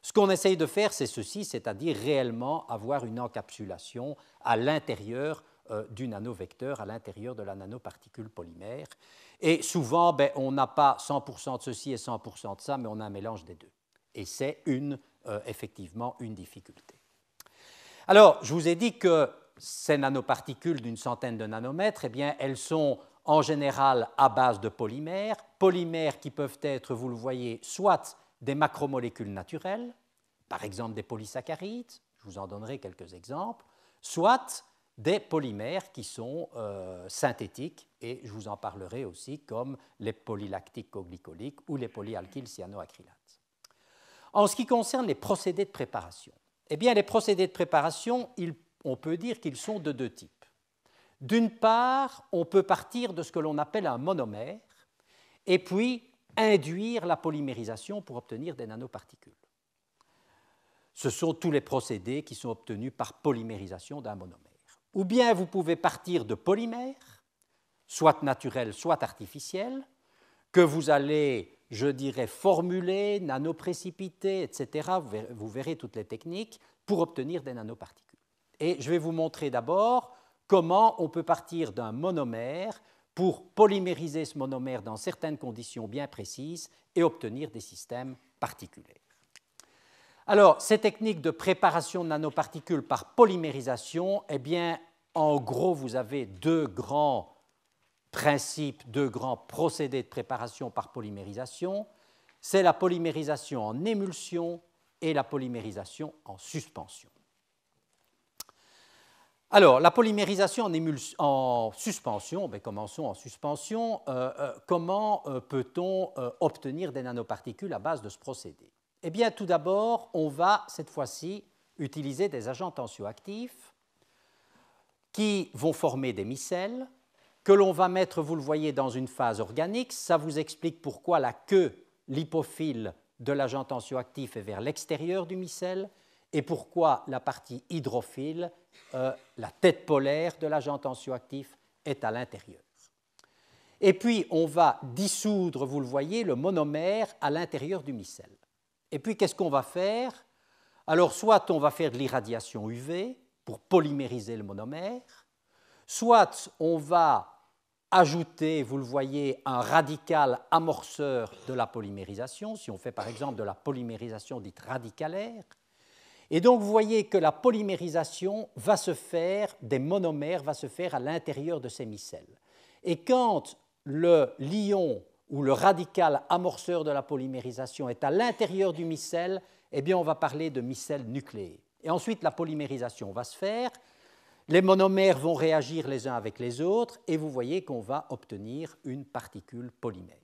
Ce qu'on essaye de faire, c'est ceci, c'est-à-dire réellement avoir une encapsulation à l'intérieur du nanovecteur, à l'intérieur de la nanoparticule polymère. Et souvent, on n'a pas 100% de ceci et 100% de ça, mais on a un mélange des deux. Et c'est effectivement une difficulté. Alors, je vous ai dit que ces nanoparticules d'une centaine de nanomètres, elles sont en général à base de polymères qui peuvent être, vous le voyez, soit des macromolécules naturelles, par exemple des polysaccharides, je vous en donnerai quelques exemples, soit des polymères qui sont synthétiques, et je vous en parlerai aussi, comme les polylactiques coglycoliques ou les polyalkyles cyanoacrylates. En ce qui concerne les procédés de préparation, les procédés de préparation, on peut dire qu'ils sont de deux types. D'une part, on peut partir de ce que l'on appelle un monomère, et puis induire la polymérisation pour obtenir des nanoparticules. Ce sont tous les procédés qui sont obtenus par polymérisation d'un monomère. ou bien vous pouvez partir de polymères, soit naturels, soit artificiels, que vous allez, je dirais, formuler, nanoprécipiter, etc. Vous verrez toutes les techniques pour obtenir des nanoparticules. Et je vais vous montrer d'abord comment on peut partir d'un monomère pour polymériser ce monomère dans certaines conditions bien précises et obtenir des systèmes particulaires. Alors, ces techniques de préparation de nanoparticules par polymérisation, eh bien, en gros, vous avez deux grands principes, deux grands procédés de préparation par polymérisation. C'est la polymérisation en émulsion et la polymérisation en suspension. Alors, la polymérisation en suspension, commençons en suspension. Comment peut-on obtenir des nanoparticules à base de ce procédé? Eh bien, tout d'abord, on va cette fois-ci utiliser des agents tensioactifs qui vont former des micelles que l'on va mettre, vous le voyez, dans une phase organique. Ça vous explique pourquoi la queue lipophile de l'agent tensioactif est vers l'extérieur du micelle et pourquoi la partie hydrophile, la tête polaire de l'agent tensioactif, est à l'intérieur. Et puis, on va dissoudre, vous le voyez, le monomère à l'intérieur du micelle. Et puis, qu'est-ce qu'on va faire? Alors, soit on va faire de l'irradiation UV pour polymériser le monomère, soit on va ajouter, vous le voyez, un radical amorceur de la polymérisation, si on fait par exemple de la polymérisation dite radicalaire. Et donc, vous voyez que la polymérisation va se faire, des monomères, va se faire à l'intérieur de ces micelles. Et quand le l'ion ou le radical amorceur de la polymérisation est à l'intérieur du micelle, eh bien, on va parler de micelle nucléée. Et ensuite, la polymérisation va se faire, les monomères vont réagir les uns avec les autres, et vous voyez qu'on va obtenir une particule polymère.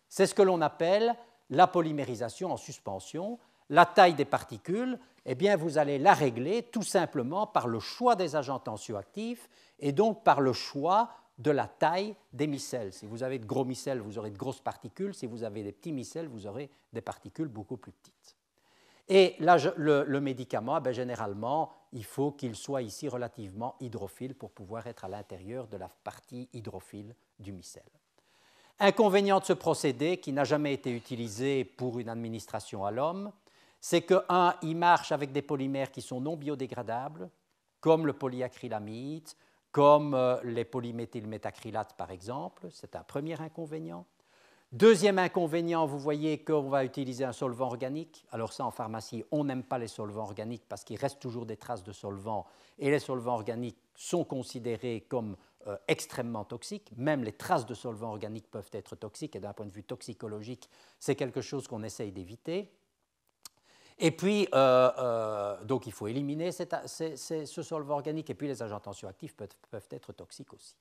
C'est ce que l'on appelle la polymérisation en suspension. La taille des particules, eh bien, vous allez la régler tout simplement par le choix des agents tensioactifs et donc par le choix de la taille des micelles. Si vous avez de gros micelles, vous aurez de grosses particules. Si vous avez des petits micelles, vous aurez des particules beaucoup plus petites. Et là, le médicament, généralement, il faut qu'il soit ici relativement hydrophile pour pouvoir être à l'intérieur de la partie hydrophile du micelle. Inconvénient de ce procédé, qui n'a jamais été utilisé pour une administration à l'homme, c'est que, il marche avec des polymères qui sont non biodégradables, comme le polyacrylamide, comme les polyméthylmétacrylates, par exemple. C'est un premier inconvénient. Deuxième inconvénient, vous voyez qu'on va utiliser un solvant organique. Alors ça, en pharmacie, on n'aime pas les solvants organiques parce qu'il reste toujours des traces de solvants, et les solvants organiques sont considérés comme extrêmement toxiques. Même les traces de solvants organiques peuvent être toxiques, et d'un point de vue toxicologique, c'est quelque chose qu'on essaye d'éviter. Et puis, donc il faut éliminer ce solvant organique, et puis les agents tensioactifs peuvent être toxiques aussi.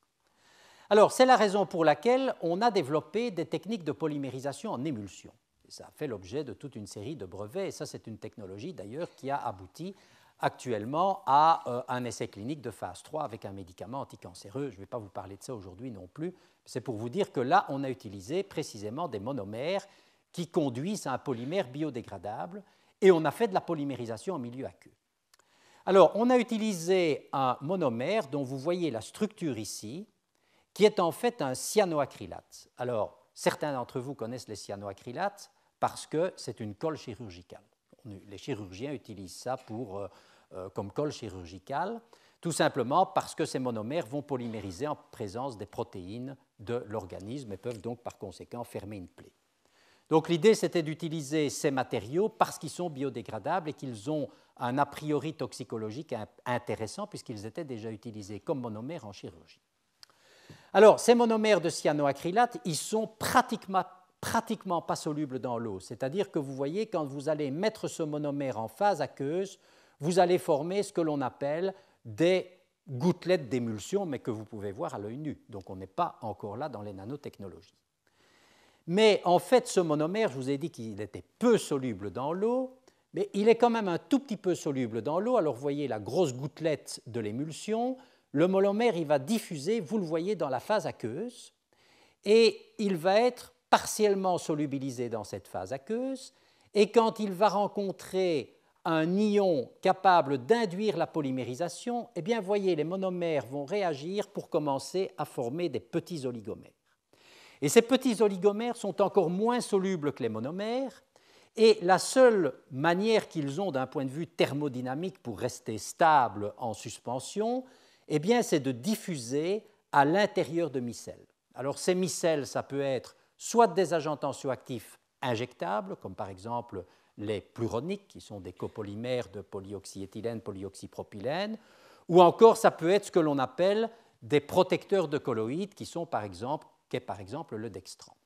Alors, c'est la raison pour laquelle on a développé des techniques de polymérisation en émulsion. Et ça a fait l'objet de toute une série de brevets, et ça, c'est une technologie d'ailleurs qui a abouti actuellement à un essai clinique de phase 3 avec un médicament anticancéreux. Je ne vais pas vous parler de ça aujourd'hui non plus, c'est pour vous dire que là, on a utilisé précisément des monomères qui conduisent à un polymère biodégradable, et on a fait de la polymérisation en milieu aqueux. Alors, on a utilisé un monomère dont vous voyez la structure ici, qui est en fait un cyanoacrylate. Alors, certains d'entre vous connaissent les cyanoacrylates parce que c'est une colle chirurgicale. Les chirurgiens utilisent ça comme colle chirurgicale, tout simplement parce que ces monomères vont polymériser en présence des protéines de l'organisme et peuvent donc par conséquent fermer une plaie. Donc l'idée, c'était d'utiliser ces matériaux parce qu'ils sont biodégradables et qu'ils ont un a priori toxicologique intéressant puisqu'ils étaient déjà utilisés comme monomères en chirurgie. Alors, ces monomères de cyanoacrylate, ils sont pratiquement pas solubles dans l'eau. C'est-à-dire que vous voyez, quand vous allez mettre ce monomère en phase aqueuse, vous allez former ce que l'on appelle des gouttelettes d'émulsion, mais que vous pouvez voir à l'œil nu. Donc, on n'est pas encore là dans les nanotechnologies. Mais en fait, ce monomère, je vous ai dit qu'il était peu soluble dans l'eau, mais il est quand même un tout petit peu soluble dans l'eau. Alors, vous voyez la grosse gouttelette de l'émulsion. Le monomère, il va diffuser, vous le voyez, dans la phase aqueuse, et il va être partiellement solubilisé dans cette phase aqueuse, et quand il va rencontrer un ion capable d'induire la polymérisation, eh bien, voyez, les monomères vont réagir pour commencer à former des petits oligomères. Et ces petits oligomères sont encore moins solubles que les monomères, et la seule manière qu'ils ont d'un point de vue thermodynamique pour rester stables en suspension, eh bien, c'est de diffuser à l'intérieur de micelles. Alors, ces micelles, ça peut être soit des agents tensioactifs injectables, comme par exemple les pluroniques, qui sont des copolymères de polyoxyéthylène, polyoxypropylène, ou encore ça peut être ce que l'on appelle des protecteurs de colloïdes, qui sont par exemple le dextran.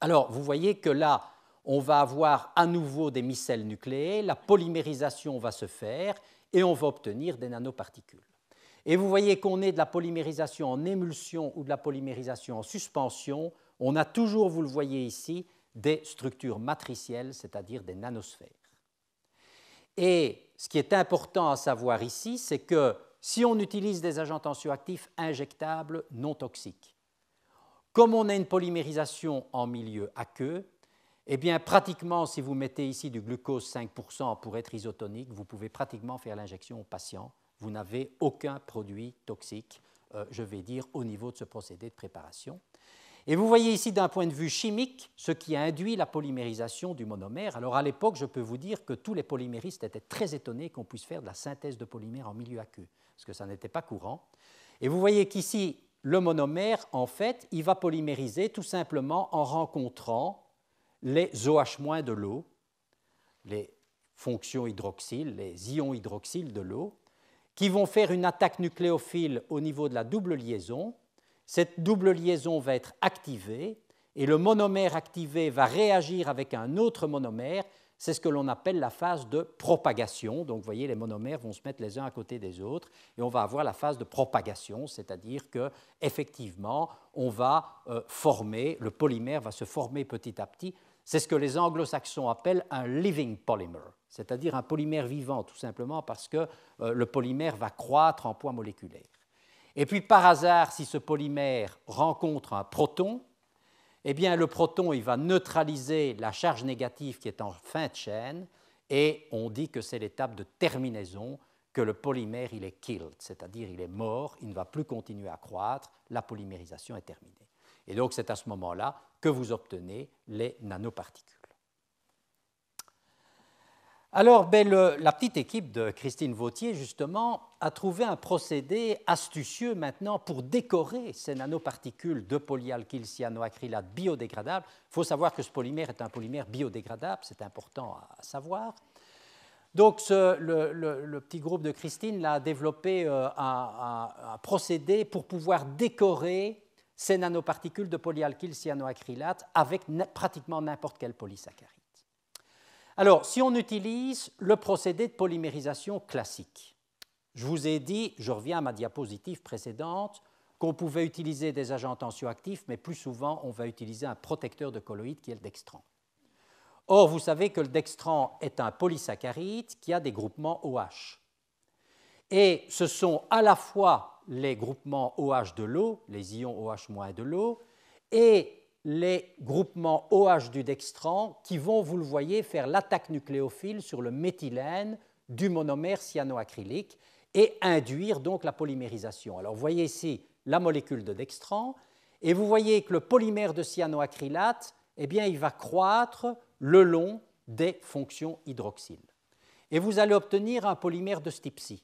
Alors, vous voyez que là, on va avoir à nouveau des micelles nucléées, la polymérisation va se faire et on va obtenir des nanoparticules. Et vous voyez qu'on est de la polymérisation en émulsion ou de la polymérisation en suspension, on a toujours, vous le voyez ici, des structures matricielles, c'est-à-dire des nanosphères. Et ce qui est important à savoir ici, c'est que si on utilise des agents tensioactifs injectables non toxiques, comme on a une polymérisation en milieu aqueux, eh bien, pratiquement, si vous mettez ici du glucose 5% pour être isotonique, vous pouvez pratiquement faire l'injection au patient. Vous n'avez aucun produit toxique, je vais dire, au niveau de ce procédé de préparation. Et vous voyez ici, d'un point de vue chimique, ce qui a induit la polymérisation du monomère. Alors, à l'époque, je peux vous dire que tous les polyméristes étaient très étonnés qu'on puisse faire de la synthèse de polymères en milieu aqueux, parce que ça n'était pas courant. Et vous voyez qu'ici, le monomère, en fait, il va polymériser tout simplement en rencontrant les OH- de l'eau, les fonctions hydroxyles, les ions hydroxyles de l'eau, qui vont faire une attaque nucléophile au niveau de la double liaison. Cette double liaison va être activée et le monomère activé va réagir avec un autre monomère. C'est ce que l'on appelle la phase de propagation. Donc, vous voyez, les monomères vont se mettre les uns à côté des autres et on va avoir la phase de propagation, c'est-à-dire qu'effectivement, on va former, le polymère va se former petit à petit. C'est ce que les anglo-saxons appellent un living polymer, c'est-à-dire un polymère vivant, tout simplement parce que le polymère va croître en poids moléculaire. Et puis, par hasard, si ce polymère rencontre un proton, eh bien, le proton il va neutraliser la charge négative qui est en fin de chaîne et on dit que c'est l'étape de terminaison, que le polymère il est killed, c'est-à-dire il est mort, il ne va plus continuer à croître, la polymérisation est terminée. Et donc, c'est à ce moment-là que vous obtenez les nanoparticules. Alors, la petite équipe de Christine Vautier, justement, a trouvé un procédé astucieux maintenant pour décorer ces nanoparticules de polyalkylcyanoacrylate biodégradables. Il faut savoir que ce polymère est un polymère biodégradable, c'est important à savoir. Donc, le petit groupe de Christine a développé un procédé pour pouvoir décorer ces nanoparticules de polyalkylcyanoacrylate avec pratiquement n'importe quel polysaccharide. Alors, si on utilise le procédé de polymérisation classique, je vous ai dit, je reviens à ma diapositive précédente, qu'on pouvait utiliser des agents tensioactifs, mais plus souvent, on va utiliser un protecteur de colloïdes qui est le dextran. Or, vous savez que le dextran est un polysaccharide qui a des groupements OH. Et ce sont à la fois les groupements OH de l'eau, les ions OH- de l'eau, et les groupements OH du dextran qui vont, vous le voyez, faire l'attaque nucléophile sur le méthylène du monomère cyanoacrylique et induire donc la polymérisation. Alors, vous voyez ici la molécule de dextran et vous voyez que le polymère de cyanoacrylate, eh bien, il va croître le long des fonctions hydroxyles. Et vous allez obtenir un polymère de ce type-ci.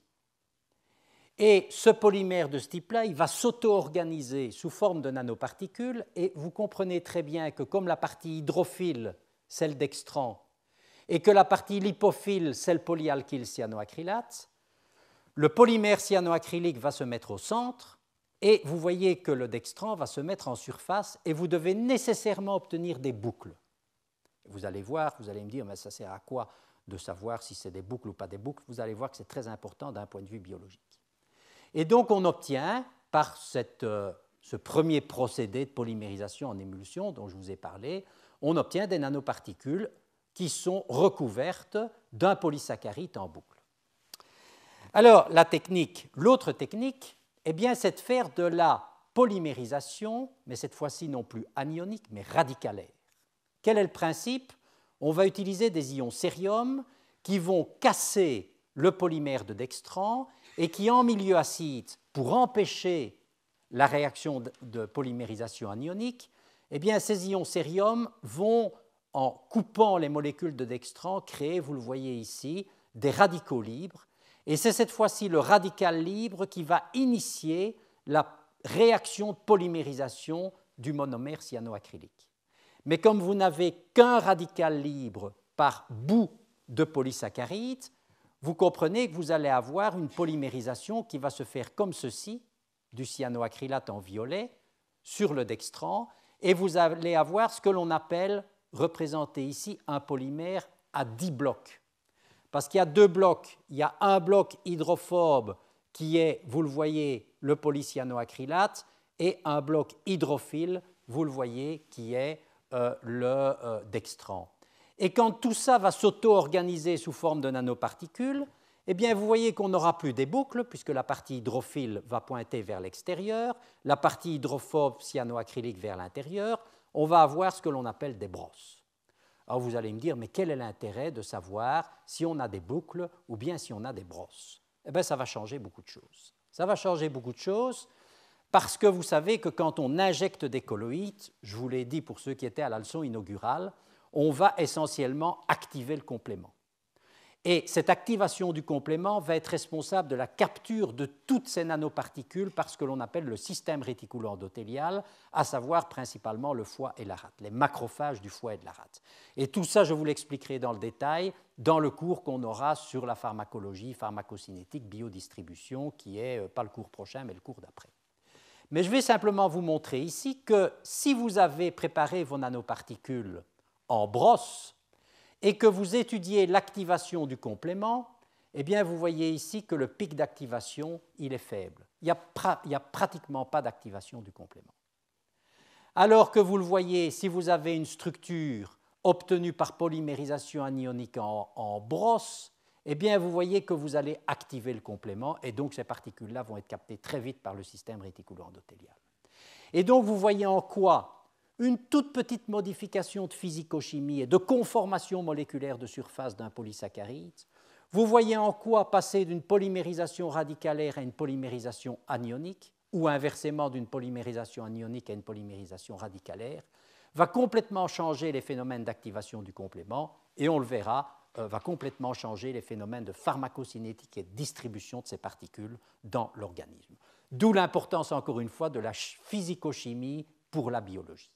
Et ce polymère de ce type-là, il va s'auto-organiser sous forme de nanoparticules et vous comprenez très bien que comme la partie hydrophile, c'est le dextran, et que la partie lipophile, c'est le polyalkylcyanoacrylate, le polymère cyanoacrylique va se mettre au centre et vous voyez que le dextran va se mettre en surface et vous devez nécessairement obtenir des boucles. Vous allez voir, vous allez me dire, mais ça sert à quoi de savoir si c'est des boucles ou pas des boucles? Vous allez voir que c'est très important d'un point de vue biologique. Et donc, on obtient, par ce premier procédé de polymérisation en émulsion dont je vous ai parlé, on obtient des nanoparticules qui sont recouvertes d'un polysaccharide en boucle. Alors, l'autre technique, eh bien, c'est de faire de la polymérisation, mais cette fois-ci non plus anionique, mais radicalaire. Quel est le principe? On va utiliser des ions cérium qui vont casser le polymère de dextran et qui, en milieu acide, pour empêcher la réaction de polymérisation anionique, eh bien, ces ions cérium vont, en coupant les molécules de dextran, créer, vous le voyez ici, des radicaux libres. Et c'est cette fois-ci le radical libre qui va initier la réaction de polymérisation du monomère cyanoacrylique. Mais comme vous n'avez qu'un radical libre par bout de polysaccharide, vous comprenez que vous allez avoir une polymérisation qui va se faire comme ceci, du cyanoacrylate en violet, sur le dextran, et vous allez avoir ce que l'on appelle, représenté ici, un polymère à 10 blocs. Parce qu'il y a 2 blocs, il y a un bloc hydrophobe qui est, vous le voyez, le polycyanoacrylate, et un bloc hydrophile, vous le voyez, qui est le dextran. Et quand tout ça va s'auto-organiser sous forme de nanoparticules, eh bien, vous voyez qu'on n'aura plus des boucles, puisque la partie hydrophile va pointer vers l'extérieur, la partie hydrophobe cyanoacrylique vers l'intérieur, on va avoir ce que l'on appelle des brosses. Alors vous allez me dire, mais quel est l'intérêt de savoir si on a des boucles ou bien si on a des brosses? Eh bien, ça va changer beaucoup de choses. Ça va changer beaucoup de choses parce que vous savez que quand on injecte des colloïdes, je vous l'ai dit pour ceux qui étaient à la leçon inaugurale, on va essentiellement activer le complément. Et cette activation du complément va être responsable de la capture de toutes ces nanoparticules par ce que l'on appelle le système réticulo-endothélial, à savoir principalement le foie et la rate, les macrophages du foie et de la rate. Et tout ça, je vous l'expliquerai dans le détail dans le cours qu'on aura sur la pharmacologie, pharmacocinétique, biodistribution, qui n'est pas le cours prochain, mais le cours d'après. Mais je vais simplement vous montrer ici que si vous avez préparé vos nanoparticules en brosse, et que vous étudiez l'activation du complément, eh bien, vous voyez ici que le pic d'activation, il est faible. Il n'y a pratiquement pas d'activation du complément. Alors que vous le voyez, si vous avez une structure obtenue par polymérisation anionique en brosse, eh bien, vous voyez que vous allez activer le complément, et donc ces particules-là vont être captées très vite par le système réticulo-endothélial. Et donc, vous voyez en quoi une toute petite modification de physicochimie et de conformation moléculaire de surface d'un polysaccharide, vous voyez en quoi passer d'une polymérisation radicalaire à une polymérisation anionique, ou inversement d'une polymérisation anionique à une polymérisation radicalaire, va complètement changer les phénomènes d'activation du complément, et on le verra, va complètement changer les phénomènes de pharmacocinétique et de distribution de ces particules dans l'organisme. D'où l'importance, encore une fois, de la physicochimie pour la biologie.